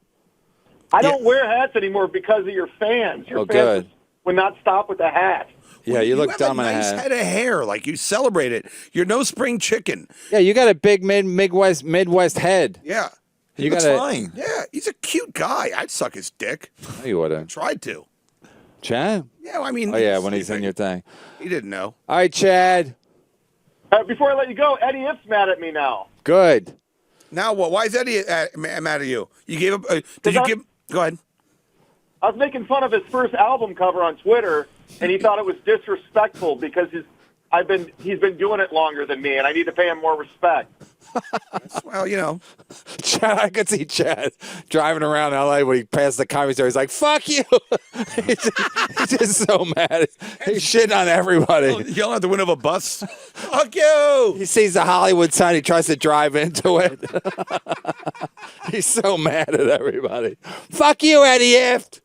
I don't wear hats anymore because of your fans. Your fans good. would not stop with the hat. Yeah, you look have dumb a in a nice hat. head of hair. Like, you celebrate it. You're no spring chicken. Yeah, you got a big Midwest head. Yeah. He looks fine. Yeah, he's a cute guy. I'd suck his dick. No, you wouldn't. Tried to. Chad? Yeah, I mean. Oh, yeah, when he's in your thing. He didn't know. All right, Chad. Before I let you go, Eddie If's mad at me now. Good. Now what? Why is Eddie mad at you? You gave up. Did you give? Go ahead. I was making fun of his first album cover on Twitter, and he thought it was disrespectful because he's been doing it longer than me, and I need to pay him more respect. Well, you know. Chad, I could see Chad driving around L.A. when he passed the comedy store. He's like, fuck you. he's just so mad. He's shitting on everybody. Yelling out the window of a bus. Fuck you. He sees the Hollywood sign. He tries to drive into it. He's so mad at everybody. Fuck you, Eddie Ift.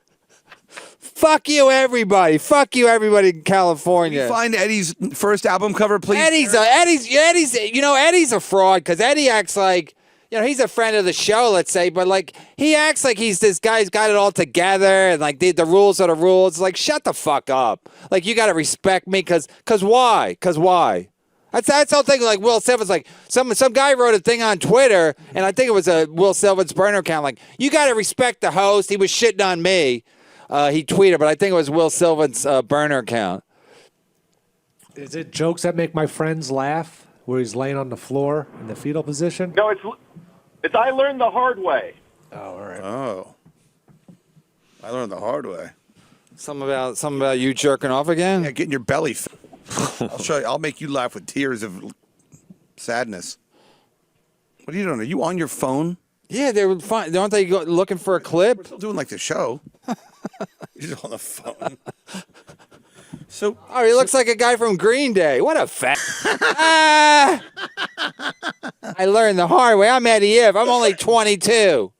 Fuck you, everybody. Fuck you, everybody in California. Find Eddie's first album cover, please. Eddie's a fraud because Eddie acts like, he's a friend of the show, let's say, but like he acts like he's this guy's got it all together and like the rules are the rules. Like, shut the fuck up. Like, you got to respect me because why? Because why? That's the whole thing. Like Will Sylvins, like some guy wrote a thing on Twitter, and I think it was a Will Sylvins burner account. Like, you got to respect the host. He was shitting on me. He tweeted, but I think it was Will Sylvins' burner account. Is it jokes that make my friends laugh? Where he's laying on the floor in the fetal position? No, it's I learned the hard way. Oh, all right. Oh. I learned the hard way. Something about you jerking off again? Yeah, getting your belly. I'll show you. I'll make you laugh with tears of sadness. What are you doing? Are you on your phone? Yeah, they were fine. Aren't they looking for a clip? We're still doing like the show. You're just on the phone. So Oh, he looks like a guy from Green Day. What a fat. I learned the hard way. I'm Eddie If. I'm only 22.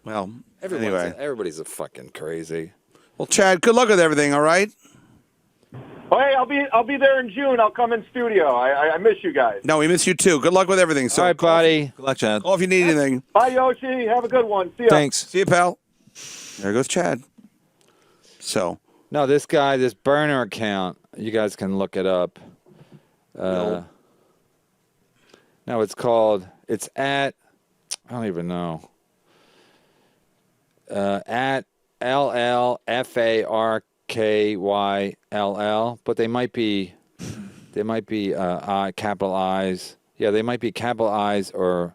well, Everybody's a fucking crazy. well, Chad, good luck with everything. All right. Oh, hey, I'll be there in June. I'll come in studio. I miss you guys. No, we miss you too. Good luck with everything. So All right, buddy. Good luck, Chad. call if you need anything. Bye, Yoshi. Have a good one. See ya. Thanks. See you, pal. There goes Chad. So No, this guy, this burner account, you guys can look it up. No, it's at, I don't even know. At LLFARKYLL, but they might be capital I's. Yeah, they might be capital I's or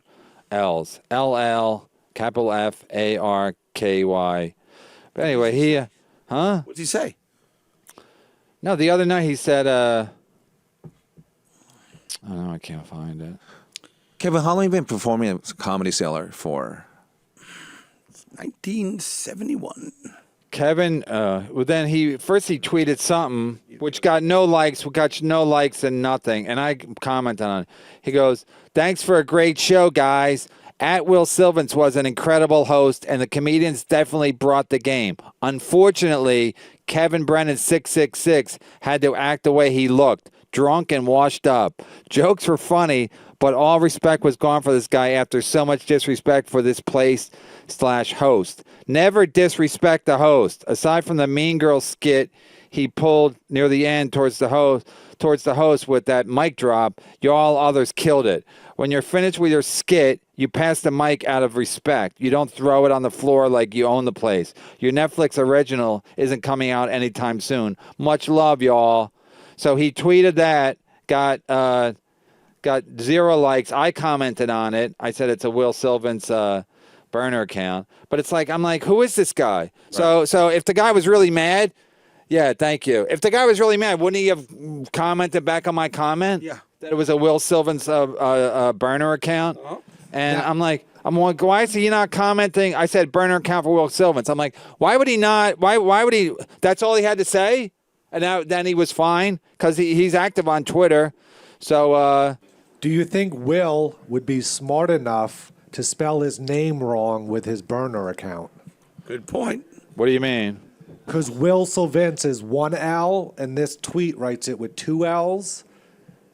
L's. LL, capital FARKY. But anyway, what'd he say? No, the other night he said, I don't know, I can't find it. Kevin, how long have you been performing at Comedy Cellar for? 1971. Kevin, well, then he tweeted something which got no likes and nothing, and I commented on it. He goes, "Thanks for a great show, guys. At Will Sylvins was an incredible host, and the comedians definitely brought the game. Unfortunately, Kevin Brennan 666 had to act the way he looked, drunk and washed up. Jokes were funny, but all respect was gone for this guy after so much disrespect for this place/host. Never disrespect the host. Aside from the Mean Girl skit he pulled near the end towards the host with that mic drop, you all others killed it. When you're finished with your skit, you pass the mic out of respect. You don't throw it on the floor like you own the place. Your Netflix original isn't coming out anytime soon. Much love, y'all." So he tweeted that, got 0 likes. I commented on it. I said it's a Will Sylvins burner account. But it's like, I'm like, who is this guy? Right. So if the guy was really mad, yeah, thank you. If the guy was really mad, wouldn't he have commented back on my comment? Yeah. That it was a Will Sylvins burner account? Uh-huh. And yeah. I'm like, why is he not commenting? I said burner account for Will Sylvins. I'm like, why would he not? Why would he? That's all he had to say? And then he was fine because he's active on Twitter. So do you think Will would be smart enough to spell his name wrong with his burner account? Good point. What do you mean? Because Will Sylvins is 1 L, and this tweet writes it with 2 L's.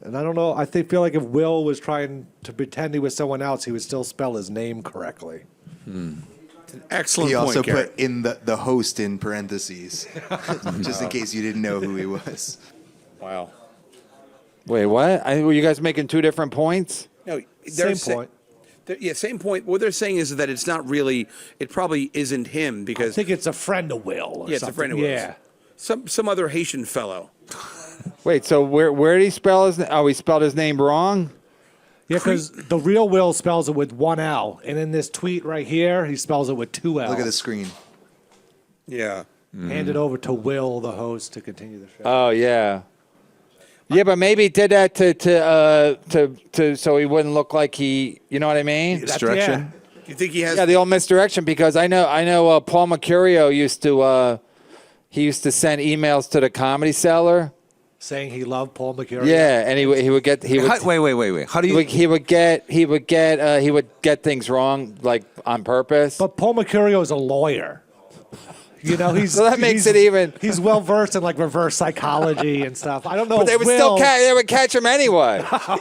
And I don't know. I feel like if Will was trying to pretend he was someone else, he would still spell his name correctly. Excellent He point, also Gary. put in the host in parentheses, just in case you didn't know who he was. Wow. Wait, what? Were you guys making 2 different points? No, Same point. Yeah, same point. What they're saying is that it's not really. It probably isn't him I because think it's a friend of Will. Or yeah, it's a friend of Will's. Yeah. Some other Haitian fellow. Wait, so where did he spell his name? Oh, he spelled his name wrong? Yeah, because the real Will spells it with 1 L. And in this tweet right here, he spells it with 2 L's. Look at the screen. Yeah. Hand it over to Will, the host, to continue the show. Oh, yeah. Yeah, but maybe he did that to so he wouldn't look like he, you know what I mean? Misdirection? You think he has? Yeah, the old misdirection, because I know Paul Mercurio used to send emails to the Comedy Cellar. Saying he loved Paul McCarthy. Yeah, and he would Wait. How do you? he would get things wrong, like on purpose. But Paul Mercurio is a lawyer. You know, So that makes it even. He's well versed in like reverse psychology and stuff. I don't know. But they if would Will, they would catch him anyway. By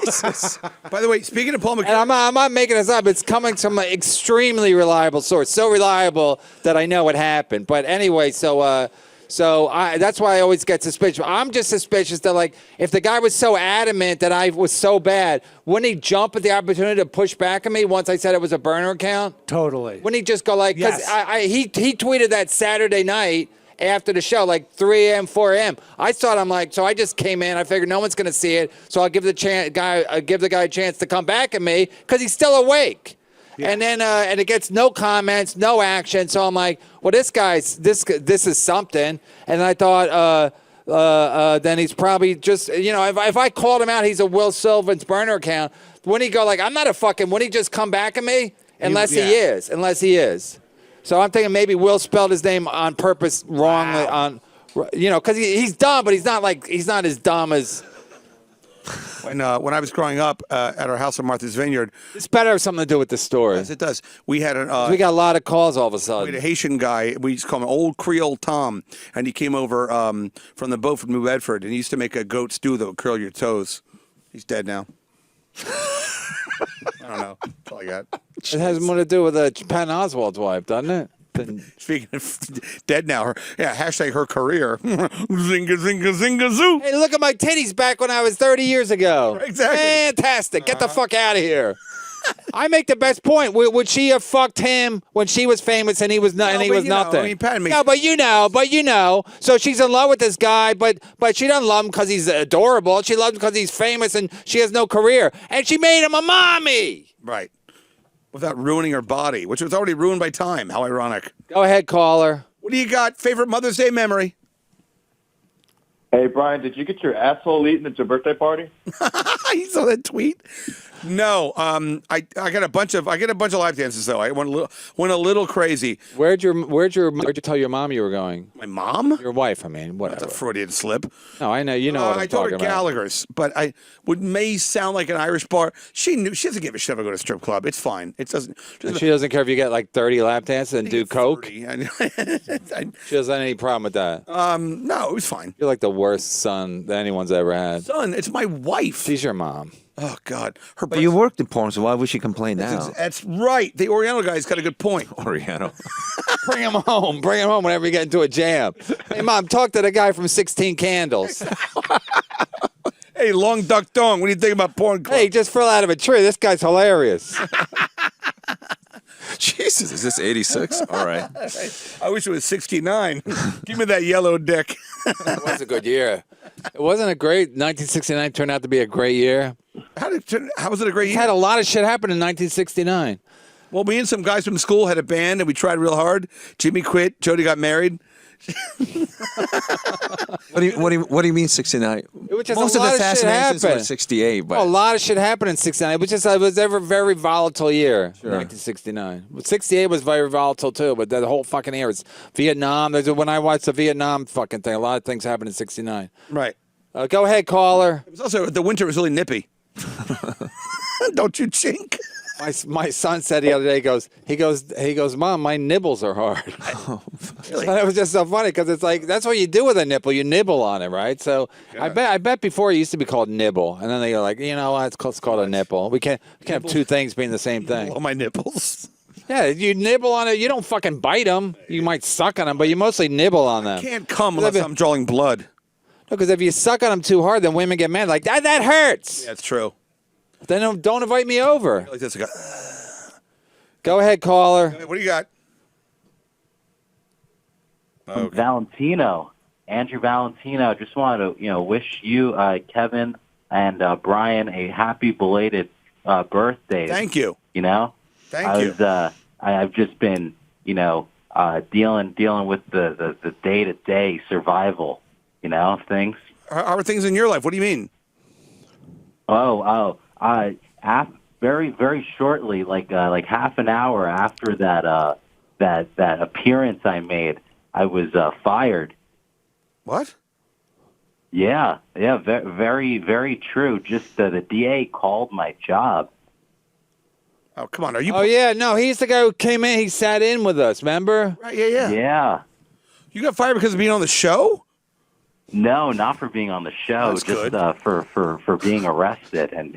the way, speaking of Paul And McCarthy, I'm not making this up. It's coming from an extremely reliable source. So reliable that I know it happened. But anyway, so that's why I always get suspicious. I'm just suspicious that, like, if the guy was so adamant that I was so bad, wouldn't he jump at the opportunity to push back at me once I said it was a burner account? Totally. Wouldn't he just go like, because Yes. he tweeted that Saturday night after the show, like 3 a.m., 4 a.m. I thought, I'm like, so I just came in. I figured no one's going to see it, so I'll give the guy a chance to come back at me because he's still awake. Yeah. And then and it gets no comments, no action. So I'm like, well, this is something. And I thought, then he's probably just, you know, if I called him out, he's a Will Sylvins burner account. Wouldn't he go like, I'm not a fucking? Wouldn't he just come back at me? Unless he is. So I'm thinking maybe Will spelled his name on purpose wrongly. You know, because he's dumb, but he's not as dumb as. When I was growing up at our house in Martha's Vineyard, It's better have something to do with the story. yes, it does. We had We got a lot of calls all of a we had sudden. a Haitian guy. We used to call him Old Creole Tom, and he came over from the boat from New Bedford, and he used to make a goat stew that would curl your toes. He's dead now. I don't know. That's all I got. It has more to do with Patton Oswalt's wife, doesn't it? Speaking of dead now, hashtag her career. Zinga, zinga, zinga, zoo. Hey, look at my titties back when I was 30 years ago. Exactly. Fantastic. Get the fuck out of here. I make the best point. Would she have fucked him when she was famous and he was No, and he but was you know, nothing? I mean, Patton makes- No, but you know. So she's in love with this guy, but she doesn't love him because he's adorable. She loves him because he's famous and she has no career. And she made him a mommy. Right. Without ruining her body, which was already ruined by time. How ironic. Go ahead, caller. What do you got? Favorite Mother's Day memory? Hey, Brian, did you get your asshole eaten at your birthday party? You saw that tweet? No. I got a bunch of lap dances though. I went a little crazy. Where'd you tell your mom you were going? My mom? Your wife, I mean, That's whatever. a Freudian slip. No, I know. You know what I I'm told her talking about. Gallagher's, but what may sound like an Irish bar. She doesn't give a shit if I go to a strip club. It's fine. It doesn't. And she doesn't care if you get like 30 lap dances and do coke. 30. She doesn't have any problem with that. No, it was fine. You're like the worst son that anyone's ever had. Son, it's my wife. She's your mom. Oh God, her. But you worked in porn, so why would she complain now? That's right. The Oriental guy's got a good point. Oriental. Bring him home. Bring him home whenever you get into a jam. Hey, Mom, talk to the guy from 16 Candles. Hey, Long Duck Dong, what do you think about porn club? Hey, he just fell out of a tree. This guy's hilarious. Jesus, is this 86? All right. I wish it was 69. Give me that yellow dick. It was a good year. It wasn't a great 1969 turned out to be a great year. How was it a great It year? had a lot of shit happen in 1969. Well, me and some guys from school had a band, and we tried real hard. Jimmy quit. Jody got married. What do you mean 69? It was just Most a of lot the of shit assassinations were happened. 68, but Oh, a lot of shit happened in 69. It was ever a very volatile year, 1969. But 68 was very volatile too, but the whole fucking year. It's Vietnam. When I watched the Vietnam fucking thing, a lot of things happened in 69. Right. Go ahead, caller. It was also, the winter was really nippy. Don't you chink? My son said the other day, he goes, Mom, my nibbles are hard. Really? And it was just so funny because it's like that's what you do with a nipple. You nibble on it, right? So I bet before it used to be called nibble, and then they go like, you know what, it's called a nipple. We can't have two things being the same thing. Oh, my nipples. Yeah, you nibble on it. You don't fucking bite them. You might suck on them, but you mostly nibble on them. Can't come unless I'm drawing blood. No, because if you suck on them too hard, then women get mad. Like that hurts. Yeah, that's true. Then don't invite me over. Like this, I go, Go ahead, caller. what do you got? Valentino, Andrew Valentino. Just wanted to, wish you, Kevin, and Brian a happy belated birthday. Thank you. Thank you. I've just been, dealing with the day-to-day survival, things. How are things in your life? What do you mean? Very, very shortly, like half an hour after that appearance I made, I was fired. What? Yeah, very, very true. Just the DA called my job. Oh, come on. Are you? Oh yeah, no, he's the guy who came in. He sat in with us. Remember? Right, yeah. Yeah. You got fired because of being on the show? No, not for being on the show. That's just good. For being arrested and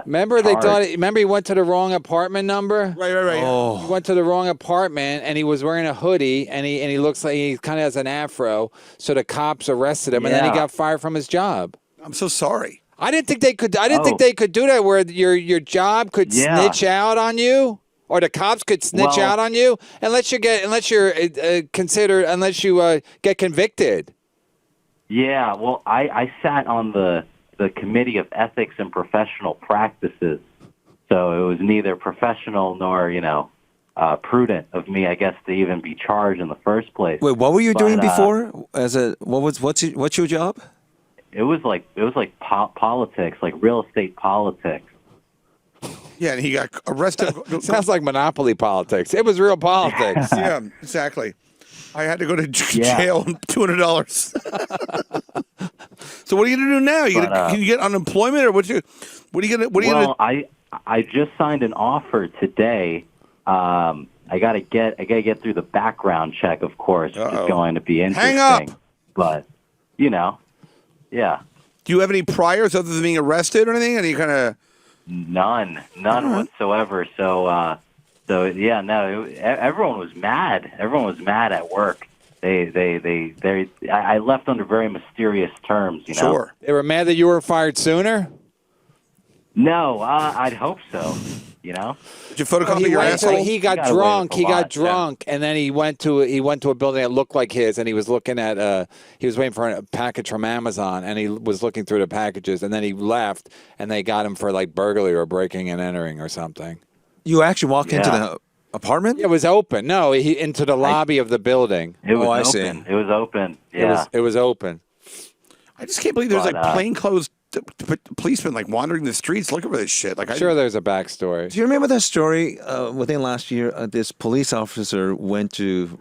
Remember they charged. thought. Remember he went to the wrong apartment number. Right. oh, He went to the wrong apartment and he was wearing a hoodie and he looks like he kind of has an afro. So the cops arrested him and then he Yeah. got fired from his job. I'm so sorry. I didn't think they could. I didn't think they could do that where your job could Yeah. snitch out on you. Or the cops could snitch Well- out on you unless you get convicted. Yeah, well, I sat on the Committee of Ethics and Professional Practices, so it was neither professional nor, prudent of me, I guess, to even be charged in the first place. wait, what were you doing But, before? What's your job? It was like politics, like real estate politics. Yeah, and he got arrested. Sounds like monopoly politics. It was real politics. Yeah, exactly. I had to go to jail, $200. So what are you gonna do now? Can you get unemployment, or what are you gonna? Well, I just signed an offer today. I gotta get through the background check, of course, which is going to be interesting. Hang up. But yeah. Do you have any priors other than being arrested or anything? Any kind of? None whatsoever. So yeah, no. Everyone was mad. Everyone was mad at work. I left under very mysterious terms. You know. Sure. They were mad that you were fired sooner. No, I'd hope so. You know. Did you photocopy your asshole? He got drunk, and then he went to a building that looked like his, and he was looking at he was waiting for a package from Amazon, and he was looking through the packages, and then he left, and they got him for like burglary or breaking and entering or something. You actually walked into the apartment? It was open. No, into the lobby of the building. It was I open. see. It was open. Yeah. It was open. I just can't believe there's like plainclothes policemen like wandering the streets looking for this shit. Like, Sure, there's a backstory. Do you remember that story? Within last year, this police officer went to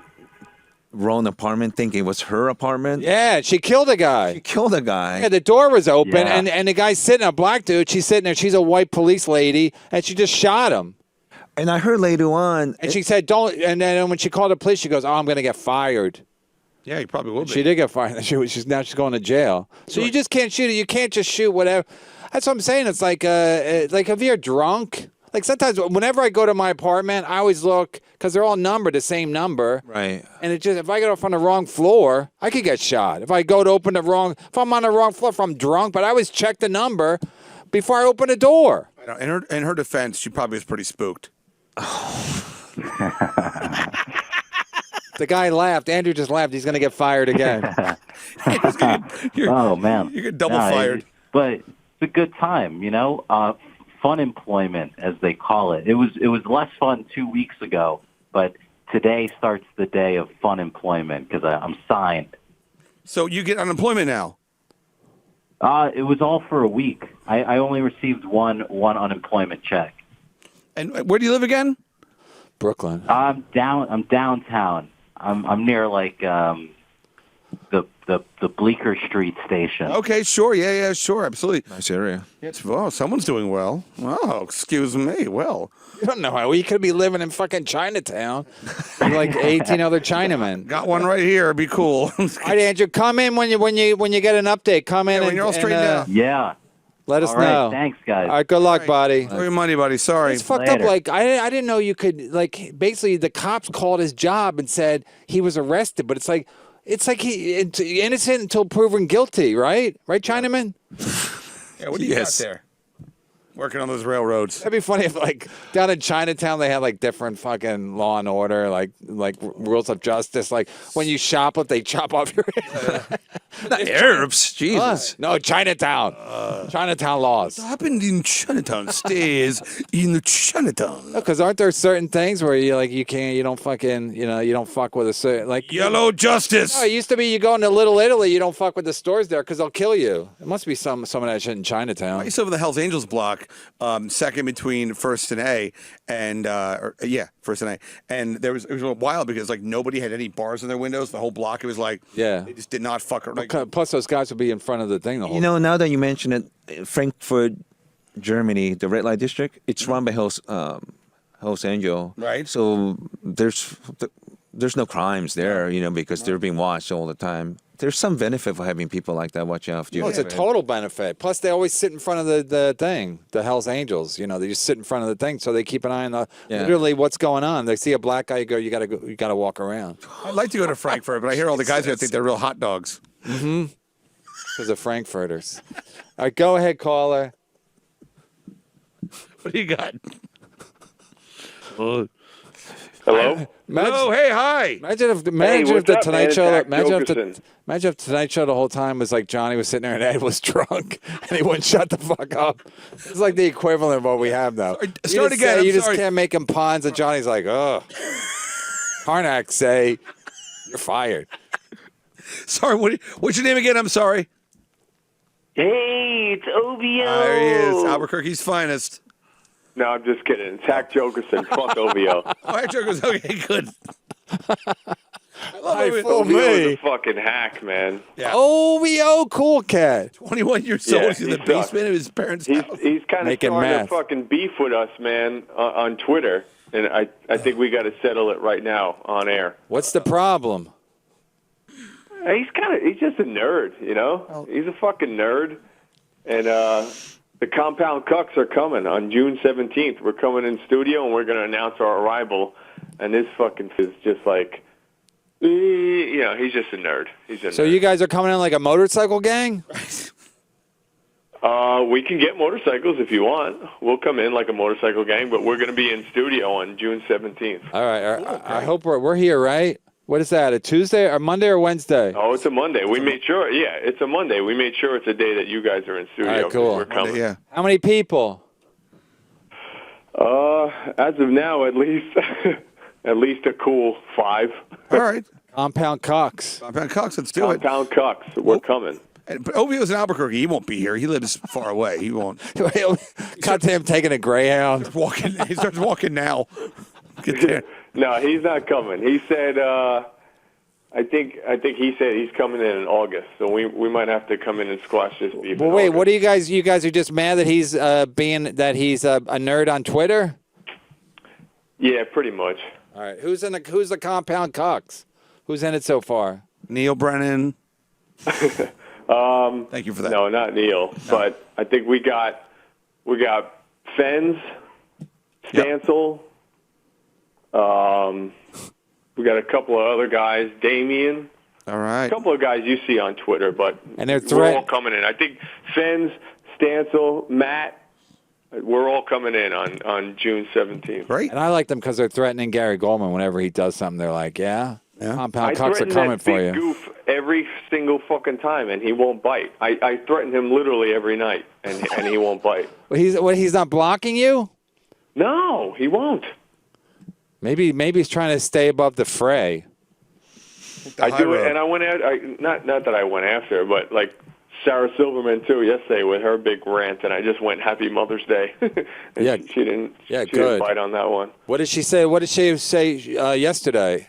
wrong apartment thinking it was her apartment. Yeah, she killed a guy. She killed a guy. Yeah, the door was open, Yeah. and the guy's sitting, a black dude, she's sitting there, she's a white police lady, and she just shot him. And I heard later on, And she said, don't, and then when she called the police, she goes, oh, I'm going to get fired. yeah, you probably will be. She did get fired. She's going to jail. So you just can't shoot it. You can't just shoot whatever. That's what I'm saying. It's like if you're drunk, like sometimes whenever I go to my apartment, I always look, because they're all numbered the same number. right. And it just, if I get off on the wrong floor, I could get shot. If I go to open if I'm on the wrong floor, if I'm drunk, but I always check the number before I open the door. In her defense, she probably was pretty spooked. The guy laughed. Andrew just laughed. He's going to get fired again. Oh man, You get double fired. But it's a good time, you know. Fun employment, as they call it. It was less fun 2 weeks ago, but today starts the day of fun employment because I'm signed. So you get unemployment now. It was all for a week. I only received one unemployment check. And where do you live again? Brooklyn. I'm downtown. I'm near like the Bleecker Street station. Okay, sure. Yeah, sure. Absolutely. Nice area. Yes. Oh, someone's doing well. Oh, excuse me. Well, You don't know how. You could be living in fucking Chinatown with like 18 other Chinamen. got one right here. Be cool. All right, Andrew, come in when you get an update. Come in when you're all straightened out. Yeah. Let us All right, know. thanks, guys. All right, good luck, buddy. Enjoy your money, buddy. Sorry. It's fucked Later. up. Like I didn't know you could like basically the cops called his job and said he was arrested, but it's like it's innocent until proven guilty, right? Right, Chinaman? Yeah, what do you Yes. got there? Working on those railroads. That'd be funny if like down in Chinatown they had like different fucking law and order, like rules of justice. Like when you shoplift, they chop off your Arabs. Jesus. No, Chinatown. Chinatown laws. What happened in Chinatown stays in Chinatown. Because aren't there certain things where you don't fuck with a certain like Yellow justice. Oh, it used to be you go into Little Italy, you don't fuck with the stores there because they'll kill you. It must be some of that shit in Chinatown. I used to live in the Hells Angels block, second between First and A, and First and A, and it was a while because like nobody had any bars in their windows. The whole block, it was like Yeah. they just did not fuck around. Like, Plus, those guys will be in front of the thing the whole You know, now that you mention it, Frankfurt, Germany, the red light district, it's run by Hells Angel. Right. So there's no crimes there, because they're being watched all the time. There's some benefit for having people like that watch out for you. Oh, it's a total benefit. Plus, they always sit in front of the thing, the Hells Angels. They just sit in front of the thing, so they keep an eye on literally what's going on. They see a black guy, you gotta walk around. I'd like to go to Frankfurt, but I hear all the guys here think they're real hot dogs. Because of Frankfurters. All right, go ahead, caller. What do you got? Hello? Oh, hey, hi. Imagine if what's the up, Tonight man? Show. Zach Imagine if Tonight Show the whole time was like Johnny was sitting there and Ed was drunk and he wouldn't shut the fuck up. It's like the equivalent of what we have now. Start again. You I'm just sorry. can't make him puns, and Johnny's like, oh. Harnack say, you're fired. Sorry, what's your name again? I'm sorry. Hey, it's OVO. There he is, Albuquerque's finest. No, I'm just kidding. It's Hack Jokerson. Fuck OVO. Oh, that joke was okay. Good. Hi, OVO fool is me. a fucking hack, man. Yeah. OVO cool cat. 21 years Yeah, old. He's in the he sucks. basement of his parents' He's house. kind of Making starting meth. to fucking beef with us, man, on Twitter, and I think we got to settle it right now on air. What's the problem? He's just a nerd, you know. He's a fucking nerd, and the Compound Cucks are coming on June 17th. We're coming in studio, and we're going to announce our arrival. And this fucking is just like, you know, he's just a nerd. He's a So nerd. you guys are coming in like a motorcycle gang? We can get motorcycles if you want. We'll come in like a motorcycle gang, but we're going to be in studio on June 17th. All right. I hope we're here, right? What is that? A Tuesday or Monday or Wednesday? Oh, it's a Monday. We made sure. Yeah, it's a Monday. We made sure it's a day that you guys are in studio. All right, cool. We're coming. Yeah. How many people? As of now, at least, at least a cool 5. All right. Compound Cox. Compound Cox, let's do it. Compound Cucks. We're coming. But OVO's in Albuquerque. He won't be here. He lives far away. He won't. Goddamn, taking a Greyhound. Walking. He starts walking now. Get there. No, he's not coming. He said, I think he said he's coming in August, so we might have to come in and squash this beef. Well, wait, what are you guys? You guys are just mad that he's a nerd on Twitter? Yeah, pretty much. All right, who's the Compound Cox? Who's in it so far? Neil Brennan. Thank you for that. No, not Neil, but I think we got Fens, Stancil. We got a couple of other guys, Damien. All right. A couple of guys you see on Twitter, but And they're we're all coming in. I think Fens, Stancil, Matt, we're all coming in on June 17th. Great. And I like them because they're threatening Gary Goldman whenever he does something. They're like, yeah. Compound I Cox are threaten coming that for big you. goof every single fucking time, and he won't bite. I threaten him literally every night, and he won't bite. Well, he's not blocking you? No, he won't. Maybe he's trying to stay above the fray. I do it, and I went out. Not that I went after her, but like Sarah Silverman too yesterday with her big rant, and I just went Happy Mother's Day. And Yeah. she didn't. Yeah, she good. didn't bite on that one. What did she say? What did she say yesterday?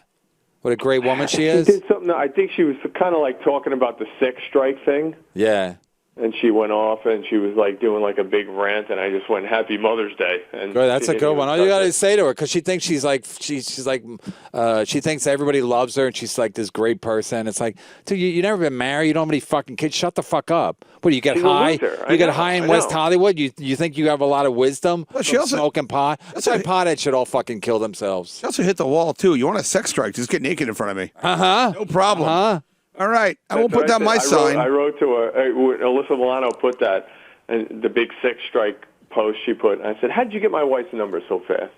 What a great woman she is. She did something. I think she was kind of like talking about the sex strike thing. Yeah. And she went off, and she was like doing like a big rant, and I just went Happy Mother's Day. And Good, that's she a didn't good even one. All you touch got to it. say to her, because she thinks she's like she thinks everybody loves her, and she's like this great person. It's like, dude, you never been married, you don't have any fucking kids. Shut the fuck up. What do you get She's a high? loser. I You get know, high in I West know. Hollywood? You think you have a lot of wisdom? Well, she from also- smoking pot. That's why potheads should all fucking kill themselves. She also hit the wall too. You want a sex strike? Just get naked in front of me. No problem. All right. I won't That's put what down my said. sign. I wrote to her. Alyssa Milano put that, and the big sex strike post she put. And I said, "How did you get my wife's number so fast?"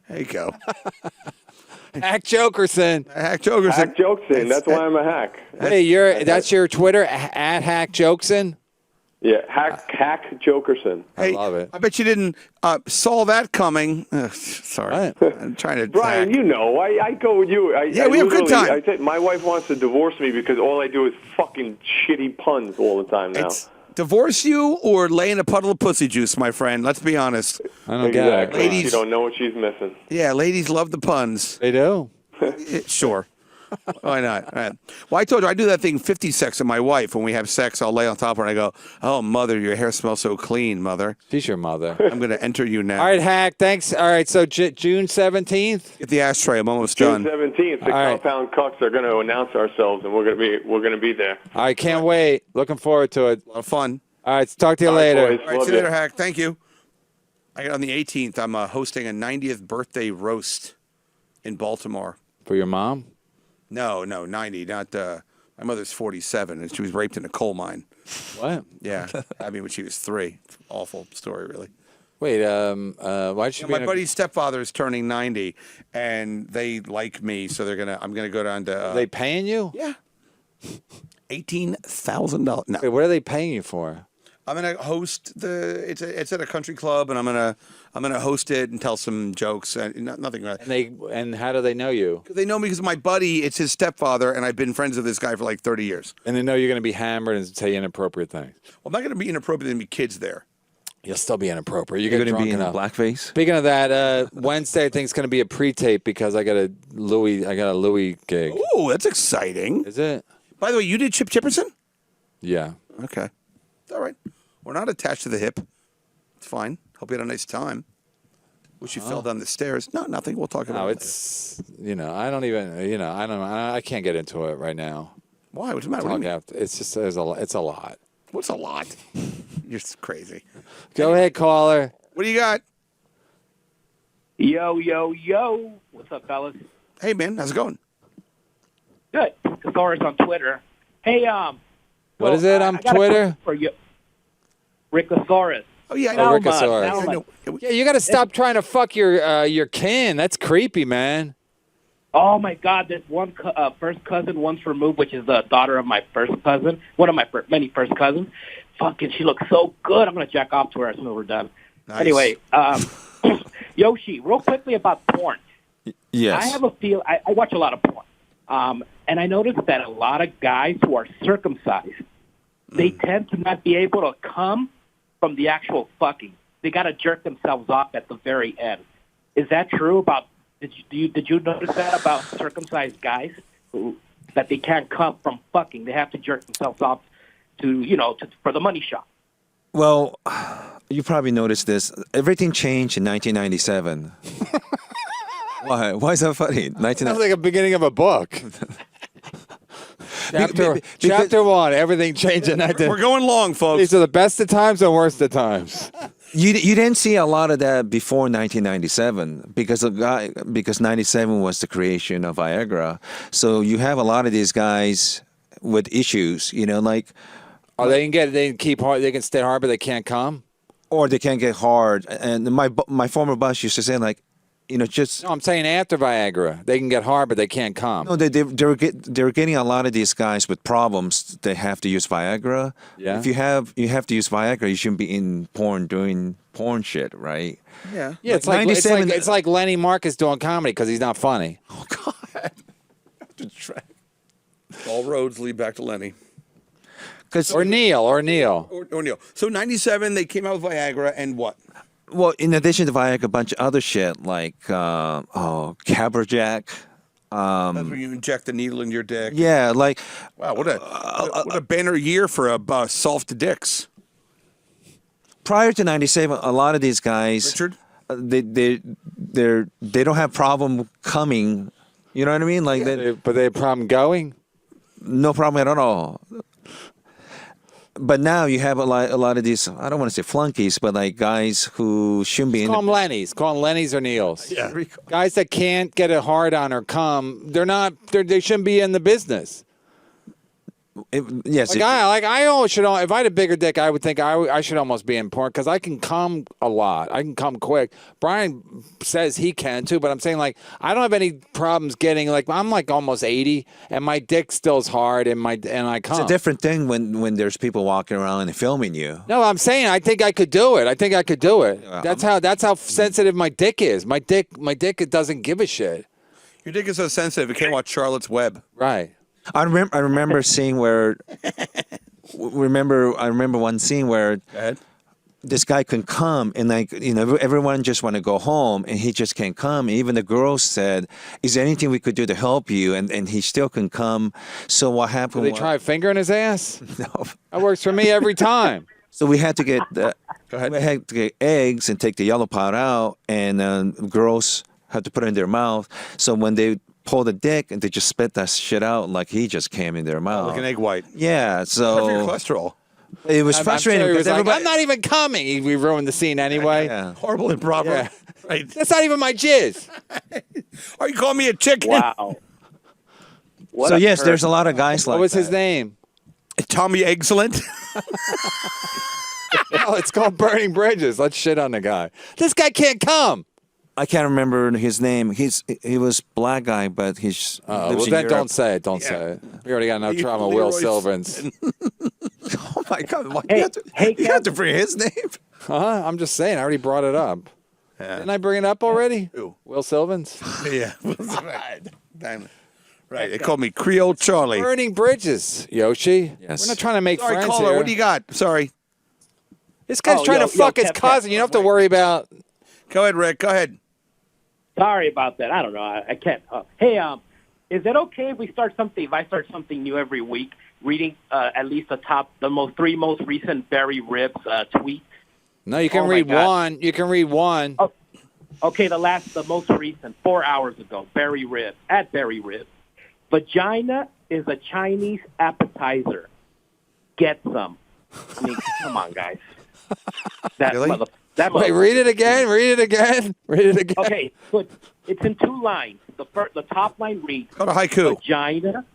There you go. Hack Jokerson. Hack Jokerson. Hack Jokeson. That's why I'm a hack. Hey, that's your Twitter at Hack Jokeson. Yeah, hack Jokerson. I love it. I bet you didn't saw that coming. Ugh, sorry. I'm trying to. Brian, hack. you know, I go with you. Yeah, we have a good literally- time. I said my wife wants to divorce me because all I do is fucking shitty puns all the time now. It's divorce you or lay in a puddle of pussy juice, my friend. Let's be honest. I don't get it. Exactly. Ladies- You don't know what she's missing. Yeah, ladies love the puns. They do. Sure. Why not? All right. Well, I told you I do that thing 50 sex with my wife. When we have sex, I'll lay on top of her and I go, "Oh, mother, your hair smells so clean, mother. She's your mother. I'm going to enter you now." All right, Hack. Thanks. All right, so June 17th. Get the ashtray. I'm almost June done. 17th, the All right. Compound Cucks are going to announce ourselves, and we're going to be there. All right, can't wait. Looking forward to it. A lot of fun. All right, talk to you All right, later. boys. All right, Love see you ya. later, Hack. Thank you. I got on the 18th. I'm hosting a 90th birthday roast in Baltimore. For your mom? No, 90. Not my mother's 47, and she was raped in a coal mine. What? Yeah, I mean when she was 3. Awful story, really. Wait, why'd she Yeah, be my in a- buddy's stepfather is turning 90, and they like me, so I'm gonna go down to. Are they paying you? Yeah. $18,000. No, Wait, what are they paying you for? I'm gonna host it's at a country club, and I'm gonna host it and tell some jokes and nothing. And how do they know you? They know me because my buddy, it's his stepfather, and I've been friends with this guy for like 30 years. And they know you're going to be hammered and say inappropriate things. Well, I'm not gonna be inappropriate. There'll be kids there. You'll still be inappropriate. You're get going to drunk be in enough. blackface. Speaking of that, Wednesday I think it's going to be a pre-tape because I got a Louis gig. Ooh, that's exciting. Is it? By the way, you did Chip Chipperson? Yeah. Okay. It's all right. We're not attached to the hip. It's fine. Hope you had a nice time. Wish you fell down the stairs. No, nothing. We'll talk about No, it. it's I don't even I can't get into it right now. Why? What's the matter? What do you mean? It's just it's a lot. What's a lot? You're crazy. Go ahead, caller. What do you got? Yo, yo, yo. What's up, fellas? Hey, man. How's it going? Good. Thesaurus on Twitter. Hey, What is it on I got a Twitter? question for you. Rickosaurus. Oh, yeah. I Oh, know. Rickosaurus. I know. Yeah, you got to stop trying to fuck your kin. That's creepy, man. Oh, my God. There's one first cousin once removed, which is the daughter of my first cousin, one of my many first cousins. Fucking, she looks so good. I'm going to jack off to her as soon as we're done. Nice. Anyway, Yoshi, real quickly about porn. Yes. I have a feel. I watch a lot of porn, and I noticed that a lot of guys who are circumcised, they tend to not be able to come from the actual fucking. They got to jerk themselves off at the very end. Is that true? About did you notice that about circumcised guys that they can't come from fucking? They have to jerk themselves off for the money shot. Well, you probably noticed this. Everything changed in 1997. Why? Why is that funny? Sounds like a beginning of a book. Chapter 1, everything changed in 19. We're going long, folks. These are the best of times and worst of times. You didn't see a lot of that before 1997 because 97 was the creation of Viagra. So you have a lot of these guys with issues, like. Oh, they can keep hard. They can stay hard, but they can't come. Or they can't get hard. And my former boss used to say just. No, I'm saying after Viagra, they can get hard, but they can't come. No, they were getting a lot of these guys with problems. They have to use Viagra. Yeah. If you have to use Viagra, you shouldn't be in porn doing porn shit, right? Yeah. Yeah, it's like Lenny Marcus doing comedy because he's not funny. Oh, God. All roads lead back to Lenny. Or Neil. Or Neil. So 97, they came out with Viagra and what? Well, in addition to Viagra, a bunch of other shit like Caberjack. That's where you inject the needle in your dick. Yeah, like. Wow, what a banner year for soft dicks. Prior to 97, a lot of these guys, Richard, they don't have problem coming. You know what I mean? Like, but they have problem going. No problem at all. But now you have a lot of these, I don't want to say flunkies, but like guys who shouldn't be in. Call them Lennies. Call them Lennies or Neils. Yeah. Guys that can't get a hard on or come, they shouldn't be in the business. Yes. I always should. If I had a bigger dick, I would think I should almost be in porn because I can come a lot. I can come quick. Brian says he can too, but I'm saying I don't have any problems getting I'm almost 80 and my dick still's hard and I come. It's a different thing when there's people walking around and filming you. No, I'm saying I think I could do it. That's how sensitive my dick is. My dick it doesn't give a shit. your dick is so sensitive it can't watch Charlotte's Web. Right. I remember seeing where. I remember one scene where this guy can come and everyone just want to go home and he just can't come. And even the girls said, "Is there anything we could do to help you?" And he still can come. So what happened? Did they try a finger in his ass? No. That works for me every time. So we had to get eggs and take the yellow part out, and girls had to put it in their mouth. So when they pull the dick and they just spit that shit out like he just came in their mouth. Like an egg white. Yeah, so. Bad for your cholesterol. It was frustrating because everybody. I'm not even coming. We ruined the scene anyway. Yeah. Horrible improper. Yeah. Right. That's not even my jizz. Are you calling me a chicken? Wow. So yes, there's a lot of guys like What was that. his name? Tommy Excellent. Oh, it's called Burning Bridges. Let's shit on the guy. This guy can't come. I can't remember his name. He was black guy, but he's. Well, then don't say it. Don't say it. We already got enough trauma. Will Sylvins. Oh my God! Why Hey, you have to bring his name? Huh? I'm just saying. I already brought it up. Yeah. Didn't I bring it up already? Who? Will Sylvins. Yeah. Damn it. Right. They called me Creole Charlie. Burning Bridges, Yoshi. Yes. We're not trying to make Sorry, friends caller. here. What do you got? Sorry. This guy's trying to fuck his cousin. You don't have to worry about. Go ahead, Rick. Go ahead. Sorry about that. I don't know. I can't. Hey, is it okay if we start something? If I start something new every week, reading at least the three most recent Barry Ribs tweets? No, you can read one. You can read one. Oh, okay, the most recent, 4 hours ago. Barry Ribs at Barry Ribs. Vagina is a Chinese appetizer. Get some. I mean, come on, guys. Really? Wait, read it again. Read it again. Read it again. Okay, but it's in 2 lines. The top line reads. Got a haiku. Vagina.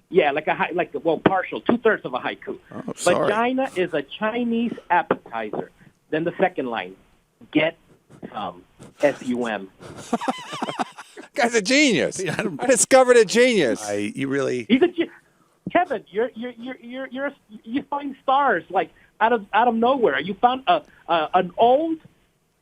Yeah, partial, 2/3 of a haiku. Oh, sorry. Vagina is a Chinese appetizer. Then the second line, get some. SUM. Guy's a genius. I discovered a genius. You really. He's Kevin, you find stars like out of nowhere. You found an old.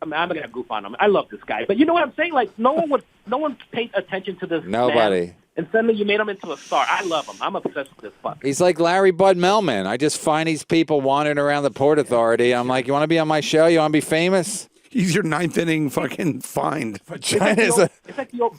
I mean, I'm gonna goof on him. I love this guy, but you know what I'm saying? Like no one paid attention to this. Nobody. Man, and suddenly you made him into a star. I love him. I'm obsessed with this fucker. He's like Larry Bud Melman. I just find these people wandering around the Port Authority. I'm like, you want to be on my show? You want to be famous? He's your 9th inning fucking find. It's like the old.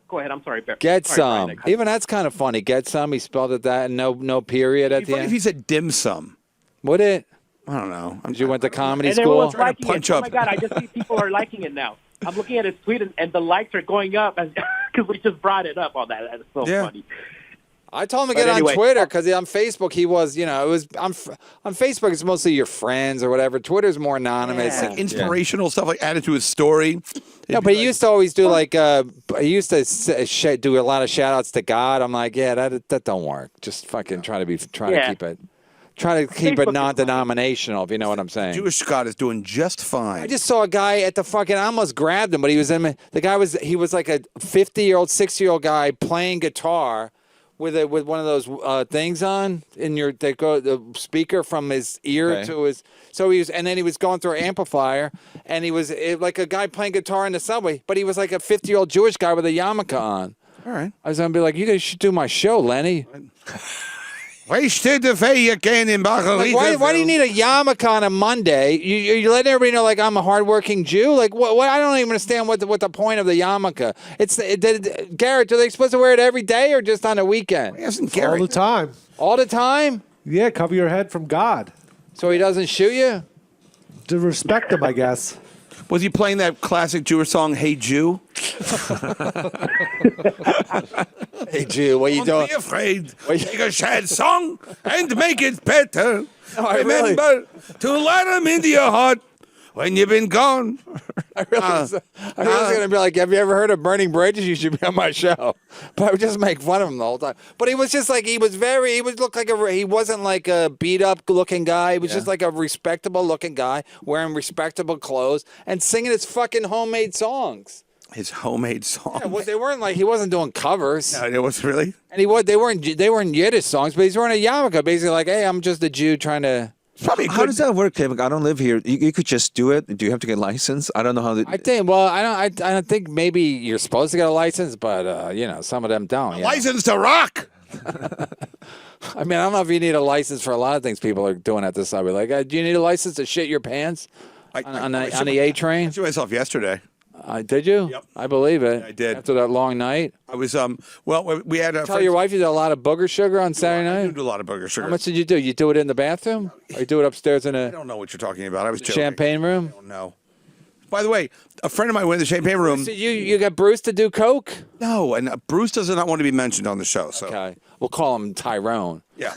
Go ahead. I'm sorry, Bear. Get sorry, some. Brian, Even that's kind of funny. Get some. He spelled it that and no period at the Funny end. if he said dim sum. Would it? I don't know. You went to comedy and school? everyone's liking punch it. up. Oh my God! I just see people are liking it now. I'm looking at his tweet and the likes are going up because we just brought it up on that. That's so funny. I told him to get on Twitter because on Facebook he was, it was on Facebook it's mostly your friends or whatever. Twitter's more anonymous. It's like inspirational stuff, like added to his story. No, but he used to always do he used to do a lot of shout outs to God. I'm like, yeah, that don't work. Just fucking try to keep it. Try to keep it non-denominational, if you know what I'm saying. Jewish God is doing just fine. I just saw a guy at the fucking. I almost grabbed him, but he was he was like a 50-year-old, 60-year-old guy playing guitar with one of those things on the speaker from his ear to his. So he was going through an amplifier, and he was like a guy playing guitar in the subway, but he was like a 50-year-old Jewish guy with a yarmulke on. All right. I was gonna be like, you guys should do my show, Lenny. Why do you need a yarmulke on a Monday? You letting everybody know like I'm a hardworking Jew? Like what? I don't even understand what the point of the yarmulke. Garrett, are they supposed to wear it every day or just on a weekend? All the time. All the time? Yeah, cover your head from God. So he doesn't shoot you? To respect him, I guess. Was he playing that classic Jewish song, Hey Jew? Hey Jew, what are you doing? Don't be afraid. Make a sad song and make it better. Remember to let him into your heart when you've been gone. I really was going to be like, have you ever heard of Burning Bridges? You should be on my show. But I would just make fun of him the whole time. But he was just like, he wasn't like a beat up looking guy. He was just like a respectable looking guy wearing respectable clothes and singing his fucking homemade songs. His homemade songs. Yeah, they weren't like, he wasn't doing covers. No, it was really. And they weren't Yiddish songs, but he's wearing a yarmulke, basically like, hey, I'm just a Jew trying to. How does that work, Kevin? I don't live here. You could just do it. Do you have to get a license? I don't know how. I don't think maybe you're supposed to get a license, but some of them don't. License to rock. I mean, I don't know if you need a license for a lot of things people are doing at this subway. Like, do you need a license to shit your pants on the A train? I shit myself yesterday. Did you? Yep. I believe it. I did. After that long night. I was we had a. Tell your wife you did a lot of booger sugar on Saturday night. I do a lot of booger sugar. How much did you do? You do it in the bathroom, or you do it upstairs in I don't know what you're talking about. I was joking. champagne room? I don't know. By the way, a friend of mine went in the champagne room. So you got Bruce to do coke? No, and Bruce does not want to be mentioned on the show. So okay, we'll call him Tyrone. Yeah.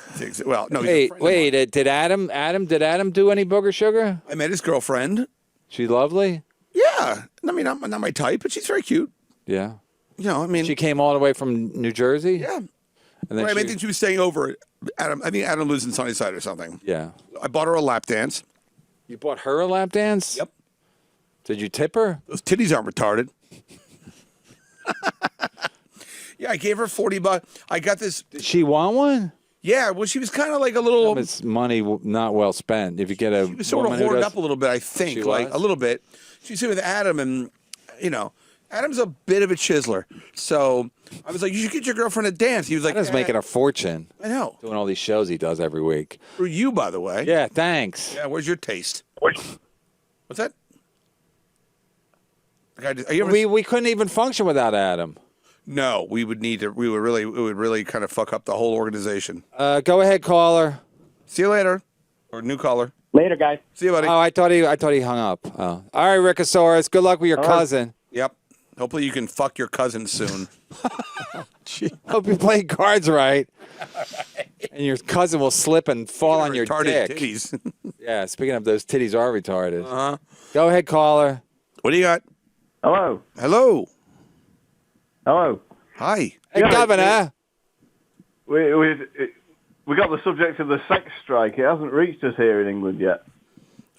Well, no. Wait. Did Adam do any booger sugar? I met his girlfriend. She's lovely. Yeah. I mean, not my type, but she's very cute. Yeah. I mean, she came all the way from New Jersey. Yeah. And then I think she was staying over. I think Adam lives in Sunnyside or something. Yeah. I bought her a lap dance. You bought her a lap dance? Yep. Did you tip her? Those titties aren't retarded. Yeah, I gave her $40. I got this. Did she want one? Yeah, well, she was kind of like a little. It's money not well spent. If you get a. She was sort of hoarded up a little bit, I think, She like was? a little bit. She's here with Adam, and Adam's a bit of a chiseler. So I was like, you should get your girlfriend to dance. He was like, Adam's making a fortune. I know. Doing all these shows he does every week. For you, by the way. Yeah, thanks. Yeah, where's your taste? What's that? Are you ever... We couldn't even function without Adam. No, we would need to. It would really kind of fuck up the whole organization. Go ahead, caller. See you later, or new caller. Later, guys. See you, buddy. Oh, I thought he hung up. Oh. All right, Rickosaurus. Good luck with your cousin. Yep. Hopefully you can fuck your cousin soon. Hope you play cards right. And your cousin will slip and fall on your retarded dick. Titties. Yeah, speaking of those titties are retarded. Uh-huh. Go ahead, caller. What do you got? Hello. Hello. Hello. Hi. Hey, Governor. We got the subject of the sex strike. It hasn't reached us here in England yet.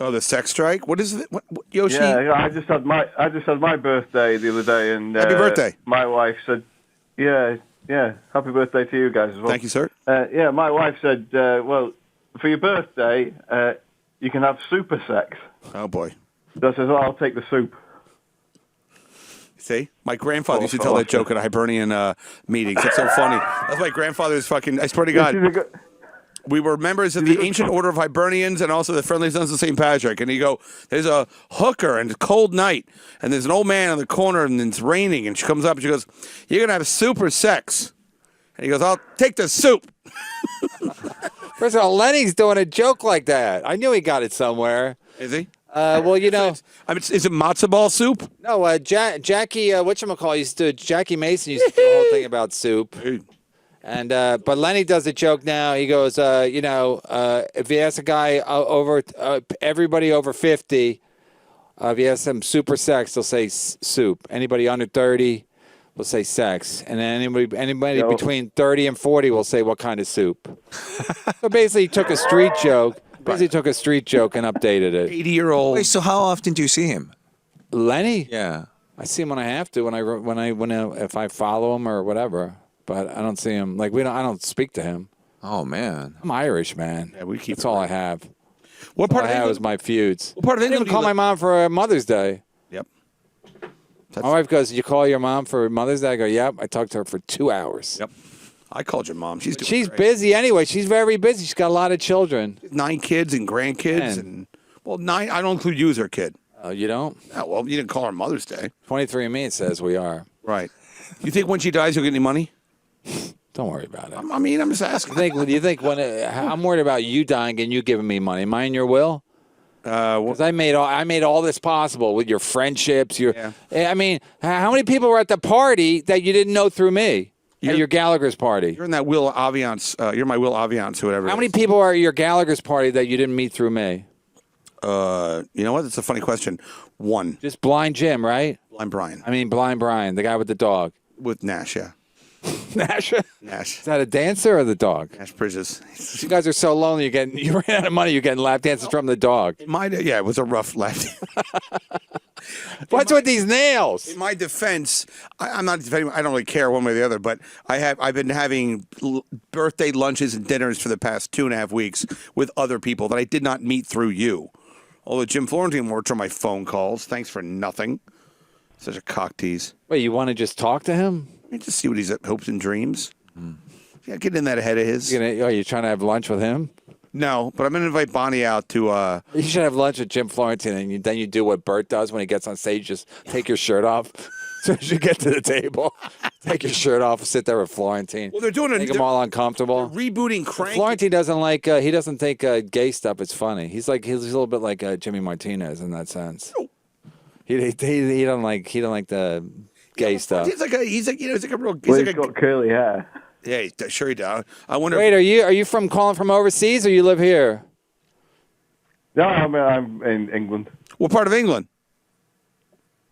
Oh, the sex strike? What is it? What, Yoshi? Yeah, I just had my birthday the other day, and Happy birthday. My wife said, "Yeah, happy birthday to you guys as well." Thank you, sir. Yeah, my wife said, "Well, for your birthday, you can have super sex." Oh boy. So I says, "Well, I'll take the soup." See? My grandfather used to tell that joke at Hibernian meetings. It's so funny. That's my grandfather's fucking, I swear to God. We were members of the Ancient Order of Hibernians and also the Friendly Sons of St. Patrick. And you go, there's a hooker and it's a cold night. And there's an old man in the corner and it's raining. And she comes up and she goes, you're going to have super sex. And he goes, I'll take the soup. First of all, Lenny's doing a joke like that. I knew he got it somewhere. Is he? Well, you know. I mean, is it matzo ball soup? No, Jackie, whatchamacall, Jackie Mason used to do a whole thing about soup. And but Lenny does a joke now. He goes, if you ask a guy everybody over 50, if you ask them super sex, they'll say soup. Anybody under 30 will say sex. And then anybody between 30 and 40 will say what kind of soup. So basically, he took a street joke. Basically took a street joke and updated it. 80-year-old. Wait, so how often do you see him? Lenny? Yeah. I see him when I have to, if I follow him or whatever. But I don't see him. I don't speak to him. Oh man. I'm Irish, man. Yeah, we keep. That's all I have. What part of I have England? is my feuds. What part of I didn't England? even call my mom for Mother's Day. Yep. My wife goes, "Did you call your mom for Mother's Day?" I go, "Yep." I talked to her for 2 hours. Yep. I called your mom. She's great. Busy anyway. She's very busy. She's got a lot of children. 9 kids and grandkids, and 9. I don't include you as her kid. Oh, you don't? Oh, well, you didn't call her Mother's Day. 23andMe, it says we are. Right. You think when she dies, you'll get any money? Don't worry about it. I mean, I'm just asking. You think when I'm worried about you dying and you giving me money? Am I in your will? Because I made all this possible with your friendships. I mean, how many people were at the party that you didn't know through me? At your Gallagher's party. You're in that Will Aviance. You're my Will Aviance, whatever. How many people are at your Gallagher's party that you didn't meet through me? You know what? That's a funny question. 1. Just Blind Jim, right? Blind Brian. I mean, Blind Brian, the guy with the dog. With Nash, yeah. Nash? Nash. Is that a dancer or the dog? Nash Bridges. You guys are so lonely. You ran out of money. You're getting lap dances from the dog. Yeah, it was a rough lap. What's with these nails? In my defense, I'm not defending. I don't really care one way or the other. But I've been having birthday lunches and dinners for the past 2.5 weeks with other people that I did not meet through you. Although Jim Florentine worked on my phone calls. Thanks for nothing. Such a cock tease. Wait, you want to just talk to him? Just see what he's at, hopes and dreams. Yeah, get in that ahead of his. You're trying to have lunch with him? No, but I'm going to invite Bonnie out to... You should have lunch with Jim Florentine, and then you do what Bert does when he gets on stage. Just take your shirt off as soon as you get to the table. Take your shirt off and sit there with Florentine. Well, they're doing Make them all uncomfortable. Rebooting Crank. Florentine doesn't like... he doesn't think gay stuff is funny. He's a little bit like Jimmy Martinez in that sense. Oh. He don't like the gay stuff. He's like a real... He's got curly hair. Yeah, sure he does. I wonder. Wait, are you calling from overseas or you live here? No, I'm in England. What part of England?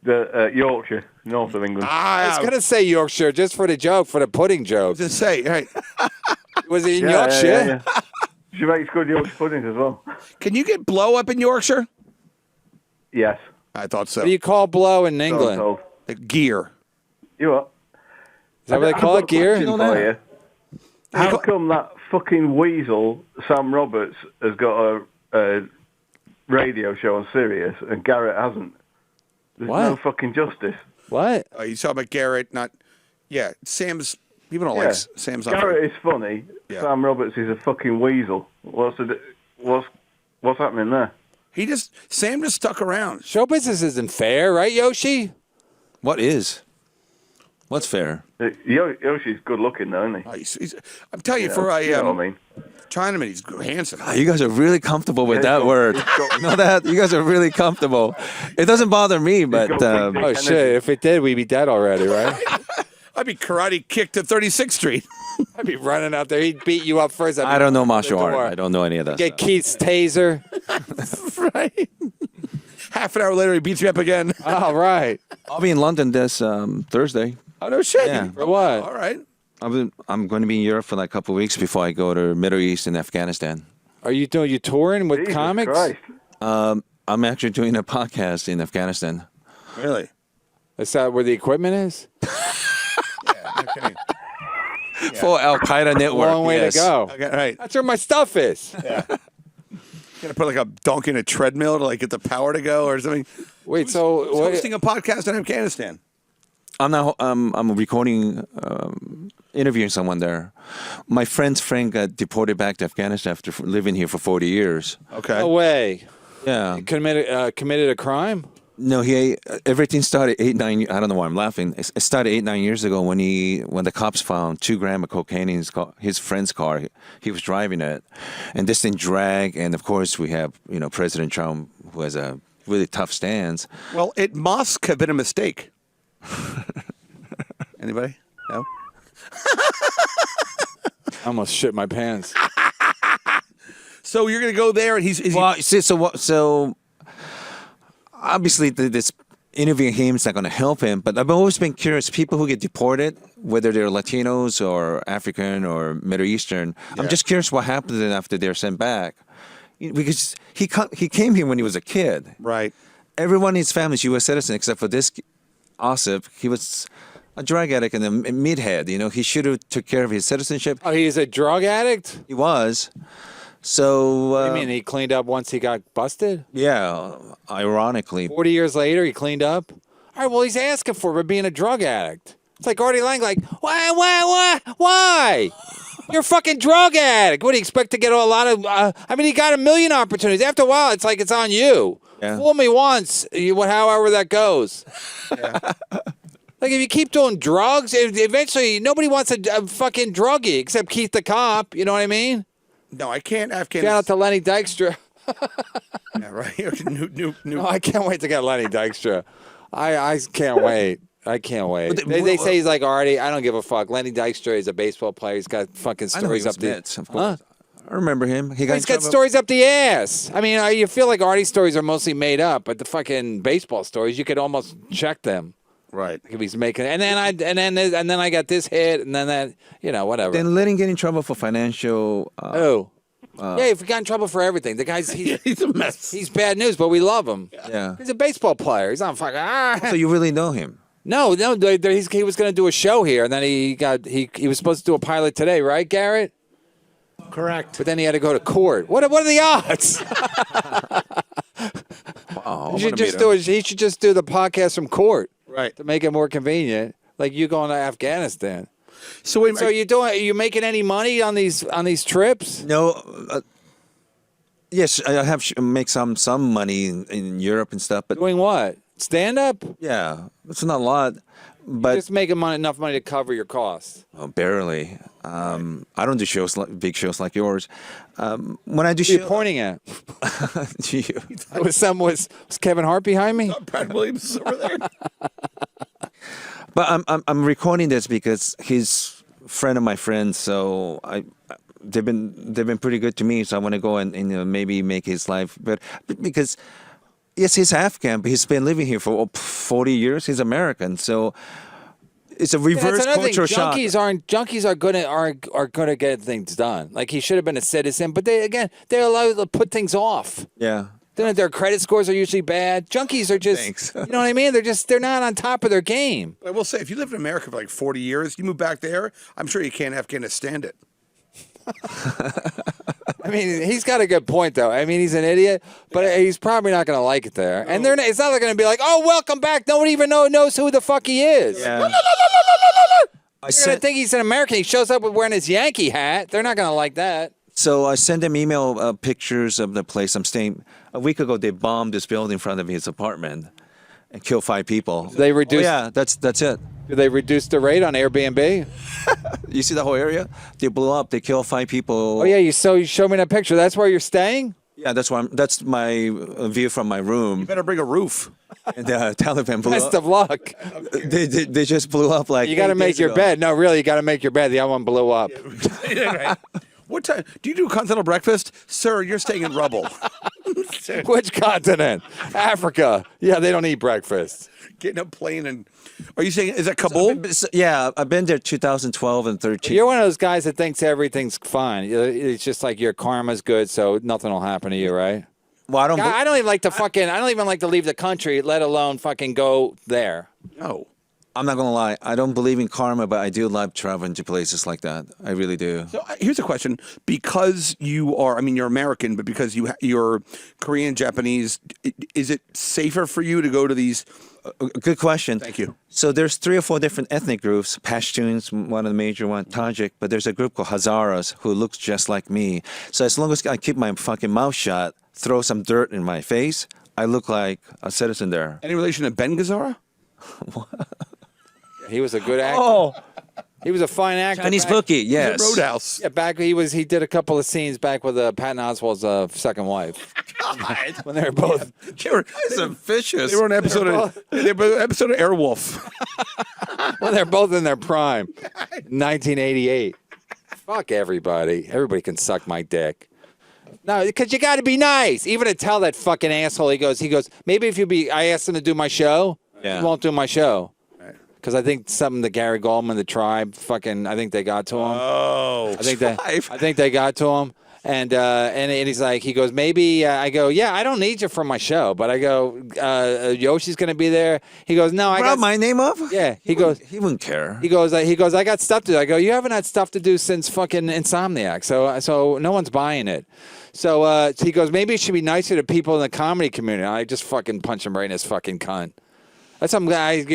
Yorkshire, north of England. I was going to say Yorkshire just for the joke, for the pudding joke. I was going to say, right. Was it in Yorkshire? Yeah. She makes good Yorkshire puddings as well. Can you get blow up in Yorkshire? Yes. I thought so. What do you call blow in England? Gear. You what? Is that what they call it, gear? How come that fucking weasel, Sam Roberts, has got a radio show on Sirius and Garrett hasn't? There's no fucking justice. What? You talking about Garrett? Not. Yeah, Sam's. People don't like Sam's. Garrett is funny. Yeah. Sam Roberts is a fucking weasel. What's happening there? Sam just stuck around. Show business isn't fair, right, Yoshi? What is? What's fair? Yoshi's good looking, though, isn't he? I'm telling you, You for know, a you know what I mean. Chinaman, he's handsome. God, you guys are really comfortable with that he's got- word. he's got- You know that? You guys are really comfortable. It doesn't bother me, but got big Oh dick shit! energy. If it did, we'd be dead already, right? I'd be karate kicked to 36th Street. I'd be running out there. He'd beat you up first. I don't know martial martial art. I don't know any of that Get stuff. Keith's taser. Right. Half an hour later, he beats me up again. All right. I'll be in London this Thursday. Oh, no shit. Yeah. For what? All right. I'm going to be in Europe for like a couple of weeks before I go to Middle East and Afghanistan. Are you touring with Jesus comics? Christ. I'm actually doing a podcast in Afghanistan. Really? Is that where the equipment is? Okay. For Al Qaeda network. Long way yes. to go. Okay, right. That's where my stuff is. Gonna put like a donkey in a treadmill to like get the power to go or something. Wait, so Who's what? hosting a podcast in Afghanistan? I'm now. I'm recording, interviewing someone there. My friend's friend got deported back to Afghanistan after living here for 40 years. Okay. No way. Yeah. Committed a crime? No, everything started 8-9. I don't know why I'm laughing. It started 8-9 years ago when the cops found 2 grams of cocaine in his friend's car. He was driving it, and this thing dragged. And of course, we have President Trump, who has a really tough stance. Well, it must have been a mistake. Anybody? No. I almost shit my pants. So you're gonna go there, and he's Well, see, so obviously this interviewing him is not going to help him. But I've always been curious. People who get deported, whether they're Latinos or African or Middle Eastern, I'm just curious what happens to them after they're sent back. Because he came here when he was a kid. right. Everyone in his family is U.S. citizen except for this Asif. He was a drug addict and a meathead. He should have took care of his citizenship. Oh, he's a drug addict? He was. So. What do you mean he cleaned up once he got busted? Yeah, ironically. 40 years later, he cleaned up? All right, well, he's asking for it by being a drug addict. It's like Artie Lang, like, why? You're a fucking drug addict. What do you expect to get a lot of? He got a million opportunities. After a while, it's like it's on you. Yeah. Fool me once, however that goes. Like, if you keep doing drugs, eventually nobody wants a fucking druggie except Keith the cop. You know what I mean? No, I can't. Shout out Afghanistan. to Lenny Dykstra. Yeah, right. new. Oh, I can't wait to get Lenny Dykstra. I can't wait. I can't wait. They say he's like Artie. I don't give a fuck. Lenny Dykstra is a baseball player. He's got fucking I know he stories was up the. Mets, of course. I remember him. He's He's got stories up the ass. You feel like Artie's stories are mostly made up, but the fucking baseball stories, you could almost check them. Right. If he's making, and then I got this hit, and then that, whatever. Then let him get in trouble for financial. Yeah, if he got in trouble for everything, the guy's He's a mess. he's bad news, but we love him. Yeah. He's a baseball player. He's not fucking. So you really know him? No, he was going to do a show here, and then he was supposed to do a pilot today, right, Garrett? Correct. But then he had to go to court. What are the odds? Oh, He should just do the podcast from court, Right. to make it more convenient. Like you going to Afghanistan. So wait. So are you making any money on these trips? No. Yes, I have make some money in Europe and stuff, but Doing what? Stand up? yeah, it's not a lot. But Just making enough money to cover your costs. barely. I don't do shows big shows like yours. When I do Who are you shows, pointing at? you. Was Kevin Hart behind me? Brad Williams is over there. But I'm recording this because he's a friend of my friend, so they've been pretty good to me. So I want to go and maybe make his life better because. Yes, he's Afghan, but he's been living here for 40 years. He's American, so it's a reverse cultural shock. Junkies are gonna get things done. Like he should have been a citizen, but they're allowed to put things off. Yeah. Then their credit scores are usually bad. Junkies are just, Thanks. you know what I mean? They're not on top of their game. I will say, if you lived in America for like 40 years, you move back there, I'm sure you can't Afghanistan it. I mean, he's got a good point, though. I mean, he's an idiot, but he's probably not going to like it there. And it's not going to be like, oh, welcome back. Nobody even knows who the fuck he is. Yeah. I think he's an American. He shows up with wearing his Yankee hat. They're not going to like that. So I sent him email pictures of the place I'm staying. A week ago, they bombed this building in front of his apartment and killed 5 people. They reduced. Yeah, that's it. Did they reduce the rate on Airbnb? You see the whole area? They blew up. They killed 5 people. Oh yeah, you showed me that picture. That's where you're staying? Yeah, that's my view from my room. You better bring a roof. And the Taliban blew Best up. of luck. They just blew up like. You got to make your bed. No, really, you got to make your bed. The other one blew up. Right. What time do you do continental breakfast, sir? You're staying in rubble. Which continent? Africa. Yeah, they don't eat breakfast. Getting a plane and are you saying is that Kabul? Yeah, I've been there 2012 and 13. You're one of those guys that thinks everything's fine. It's just like your karma's good, so nothing will happen to you, right? Well, I don't even like to I don't even like to leave the country, let alone fucking go there. No. I'm not gonna lie. I don't believe in karma, but I do love traveling to places like that. I really do. So here's a question: because you are, I mean, you're American, but because you're Korean, Japanese, is it safer for you to go to these? Good question. Thank you. So there's 3 or 4 different ethnic groups. Pashtuns, one of the major ones, Tajik, but there's a group called Hazaras who looks just like me. So as long as I keep my fucking mouth shut, throw some dirt in my face, I look like a citizen there. Any relation to Ben Gazzara? He was a good actor. Oh, he was a fine actor. Chinese bookie, yes. Roadhouse. Yeah, he did a couple of scenes back with Patton Oswalt's second wife. God. When they were both. They were vicious. They were on an episode of Airwolf. Well, they're both in their prime. 1988. Fuck everybody. Everybody can suck my dick. No, because you got to be nice. Even to tell that fucking asshole, he goes, maybe if I asked him to do my show, he won't do my show. Because I think something that Gary Goldman, the Tribe, I think they got to him. Oh, I think they got to him. And he's like, he goes, maybe, I go, yeah, I don't need you for my show. But I go, Yoshi's going to be there. He goes, no, I got my name up? Yeah. He goes, he wouldn't care. He goes, I got stuff to do. I go, you haven't had stuff to do since fucking Insomniac. So no one's buying it. So he goes, maybe it should be nicer to people in the comedy community. I just fucking punch him right in his fucking cunt. That's some guy,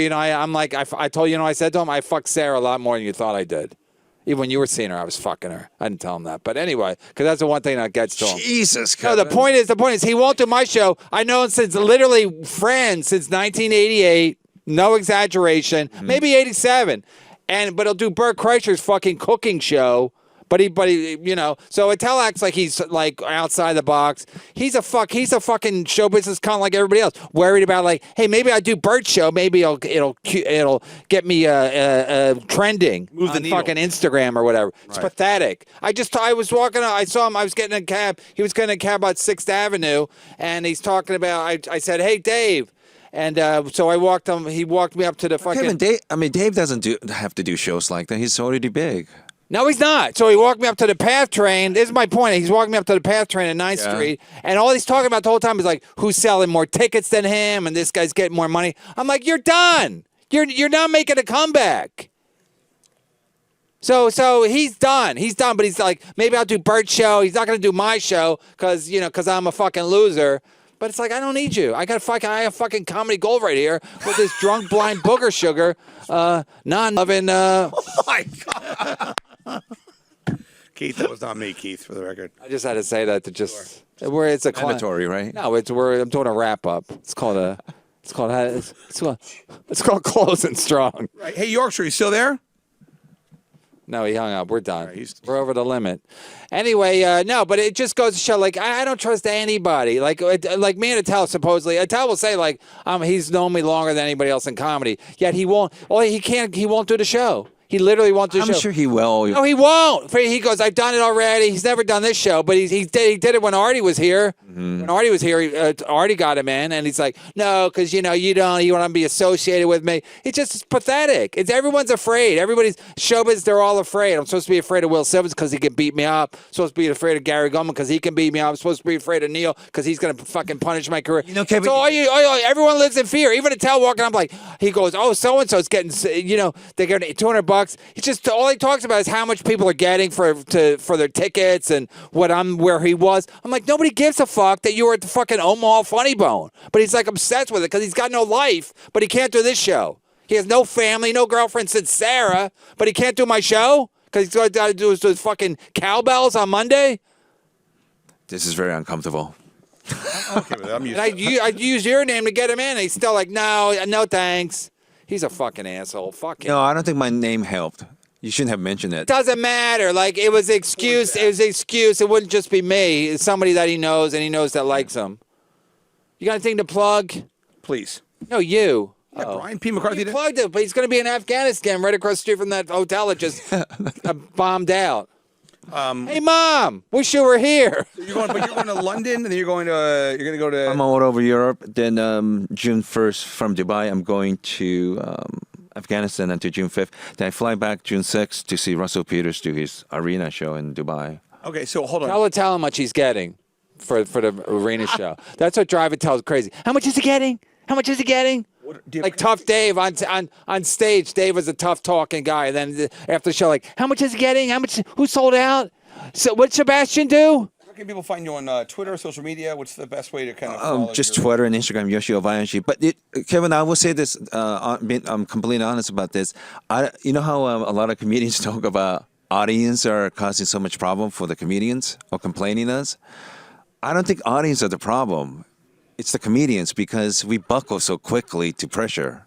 I'm like, I told you, I said to him, I fucked Sarah a lot more than you thought I did. Even when you were seeing her, I was fucking her. I didn't tell him that. But anyway, because that's the one thing that gets to him. Jesus, Kevin. No, the point is, he won't do my show. I know him since literally friends since 1988. No exaggeration. Maybe 87. But he'll do Bert Kreischer's fucking cooking show. But he, so Attell acts like he's like outside the box. He's a fucking show business cunt like everybody else. Worried about like, hey, maybe I do Bert's show. Maybe it'll get me trending on fucking Instagram or whatever. It's pathetic. I was walking. I saw him. I was getting a cab. He was getting a cab on 6th Avenue, and he's talking about. I said, hey, Dave. And so I walked him. He walked me up to the fucking. Kevin, Dave doesn't have to do shows like that. He's already big. No, he's not. So he walked me up to the PATH train. This is my point. He's walking me up to the PATH train at 9th Street. And all he's talking about the whole time is like, who's selling more tickets than him? And this guy's getting more money. I'm like, you're done. You're not making a comeback. So he's done. He's done. But he's like, maybe I'll do Bert's show. He's not going to do my show because I'm a fucking loser. But it's like, I don't need you. I have fucking comedy gold right here with this drunk, blind booger sugar, non-loving. Oh, my God. Keith, that was not me, Keith, for the record. I just had to say that to just where it's a mandatory, right? No, I'm doing a wrap up. It's called closing strong. Right. Hey, Yorkshire, you still there? No, he hung up. We're done. We're over the limit. Anyway, no, but it just goes to show, like, I don't trust anybody. Like me and Attell, supposedly. Attell will say, like, he's known me longer than anybody else in comedy. Yet he won't. Well, he won't do the show. He literally won't do the show. I'm sure he will. No, he won't. He goes, I've done it already. He's never done this show, but he did it when Artie was here. Mm-hmm. When Artie was here, Artie got him in, and he's like, no, because, you want to be associated with me. It's pathetic. Everyone's afraid. Everybody's showbiz, they're all afraid. I'm supposed to be afraid of Will Sylvins because he can beat me up. I'm supposed to be afraid of Gary Goldman because he can beat me up. I'm supposed to be afraid of Neil because he's going to fucking punish my career. Kevin, so everyone lives in fear. Even Attell walking up, like, he goes, oh, so-and-so's getting, they're getting $200 $50. He just all he talks about is how much people are getting for their tickets and where he was. I'm like, nobody gives a fuck that you were at the fucking Omaha Funny Bone. But he's like obsessed with it because he's got no life, but he can't do this show. He has no family, no girlfriend since Sarah, but he can't do my show because he's got to do his fucking cowbells on Monday. This is very uncomfortable. Okay, I'm used I'd use your name to get him in. And he's still like, no thanks. He's a fucking asshole. Fuck him. No, I don't think my name helped. You shouldn't have mentioned it. Doesn't matter. Like it was an excuse. It was an excuse. It wouldn't just be me. It's somebody that he knows and he knows that likes him. You got anything to plug? Please. No, you. Yeah, Brian P. McCarthy. He plugged it, but he's going to be in Afghanistan, right across the street from that hotel that just bombed out. Hey, Mom, wish you were here. You're going to London, and then you're going to go to. I'm all over Europe. Then June 1st from Dubai, I'm going to Afghanistan until June 5th. Then I fly back June 6th to see Russell Peters do his arena show in Dubai. Okay, so hold on. Tell how much he's getting for the arena show. That's what Drive It Tells crazy. How much is he getting? How much is he getting? Like Tough Dave on stage. Dave was a tough talking guy. And then after the show, like, how much is he getting? How much? Who sold out? So what'd Sebastian do? Where can people find you on Twitter, social media? What's the best way to kind of follow just Twitter and Instagram, Yoshi Obayashi. But Kevin, I will say this. I'm completely honest about this. You know how a lot of comedians talk about audience are causing so much problem for the comedians or complaining us? I don't think audience are the problem. It's the comedians because we buckle so quickly to pressure.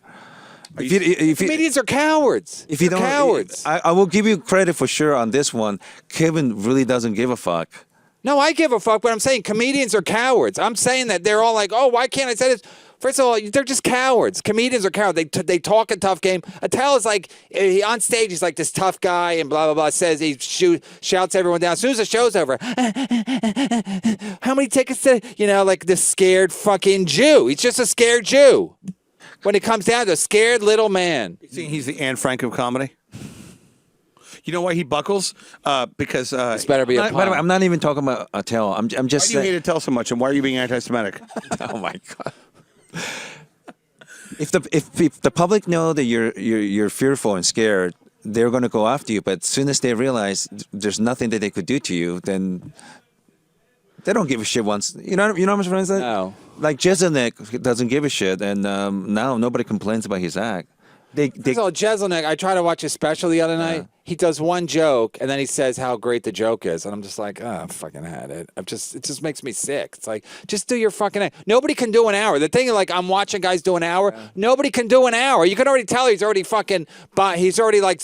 Comedians are cowards. If you They're don't, cowards. I will give you credit for sure on this one. Kevin really doesn't give a fuck. No, I give a fuck, but I'm saying comedians are cowards. I'm saying that they're all like, oh, why can't I say this? First of all, they're just cowards. Comedians are cowards. They talk a tough game. Attell is like, on stage, he's like this tough guy and blah, blah, blah, says he shouts everyone down. As soon as the show's over, how many tickets like this scared fucking Jew. He's just a scared Jew. When it comes down to a scared little man. You think he's the Anne Frank of comedy? You know why he buckles? Because this better be a pun. By the way, I'm not even talking about Attell. I'm just why do you saying. hate Attell so much, and why are you being anti-Semitic? Oh my God. If the public know that you're fearful and scared, they're going to go after you. But as soon as they realize there's nothing that they could do to you, then they don't give a shit. Once you know what I'm trying to say? No. Like Jeselnik doesn't give a shit, and now nobody complains about his act. So Jeselnik, I tried to watch his special the other night. He does one joke, and then he says how great the joke is, and I'm just like, oh, I fucking had it. It just makes me sick. It's like, just do your fucking act. Nobody can do an hour. The thing is, like, I'm watching guys do an hour. Yeah. Nobody can do an hour. You can already tell he's already like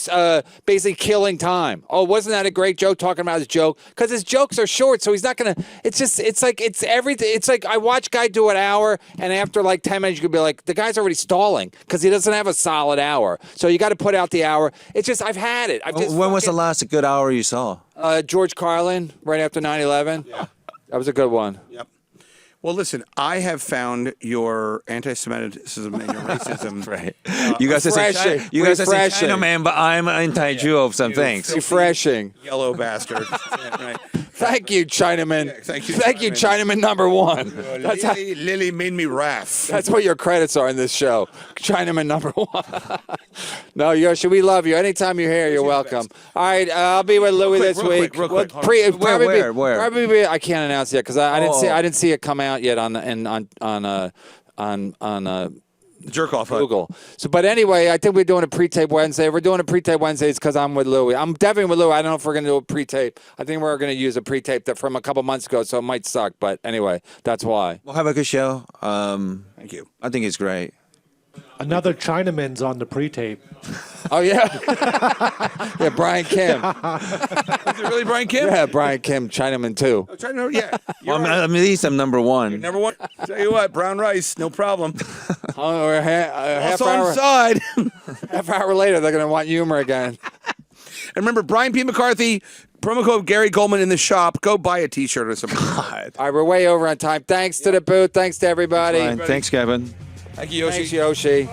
basically killing time. Oh, wasn't that a great joke? Talking about his joke because his jokes are short, so he's not gonna. It's like everything. It's like I watch guy do an hour, and after like 10 minutes, you could be like, the guy's already stalling because he doesn't have a solid hour. So you got to put out the hour. It's just I've had it. When was the last good hour you saw? George Carlin, right after 9/11. Yeah. That was a good one. Yep. Well, listen, I have found your anti-Semitism and your racism. Right. You guys are saying China man, but I'm anti-Jew of some things. Refreshing. Yellow bastard. Right. Thank you, Chinaman. Yeah, thank you, Chinaman number one. Lily made me laugh. That's what your credits are in this show. Chinaman number one. No, Yoshi, we love you. Anytime you're here, you're welcome. All right, I'll be with Louis this week. Real quick. Where? Probably, I can't announce it yet because I didn't see it come out yet on Jerk off Google. So, but anyway, I think we're doing a pre-tape Wednesday. We're doing a pre-tape Wednesdays because I'm with Louis. I'm definitely with Louis. I don't know if we're going to do a pre-tape. I think we're going to use a pre-tape that from a couple months ago, so it might suck. But anyway, that's why. We'll have a good show. Thank you. I think it's great. Another Chinaman's on the pre-tape. Oh, yeah? Yeah, Brian Kim. Is it really Brian Kim? Yeah, Brian Kim, Chinaman, too. I'm trying to know, yeah. Well, at least I'm number one. You're number one. Tell you what, brown rice, no problem. We're half on side. Half hour later, they're going to want humor again. And remember, Brian P. McCarthy, promo code Gary Goldman in the shop. Go buy a T-shirt or something. All right, we're way over on time. Thanks to the booth. Thanks to everybody. Fine. Thanks, Kevin. Thank you, Yoshi. Thanks, Yoshi.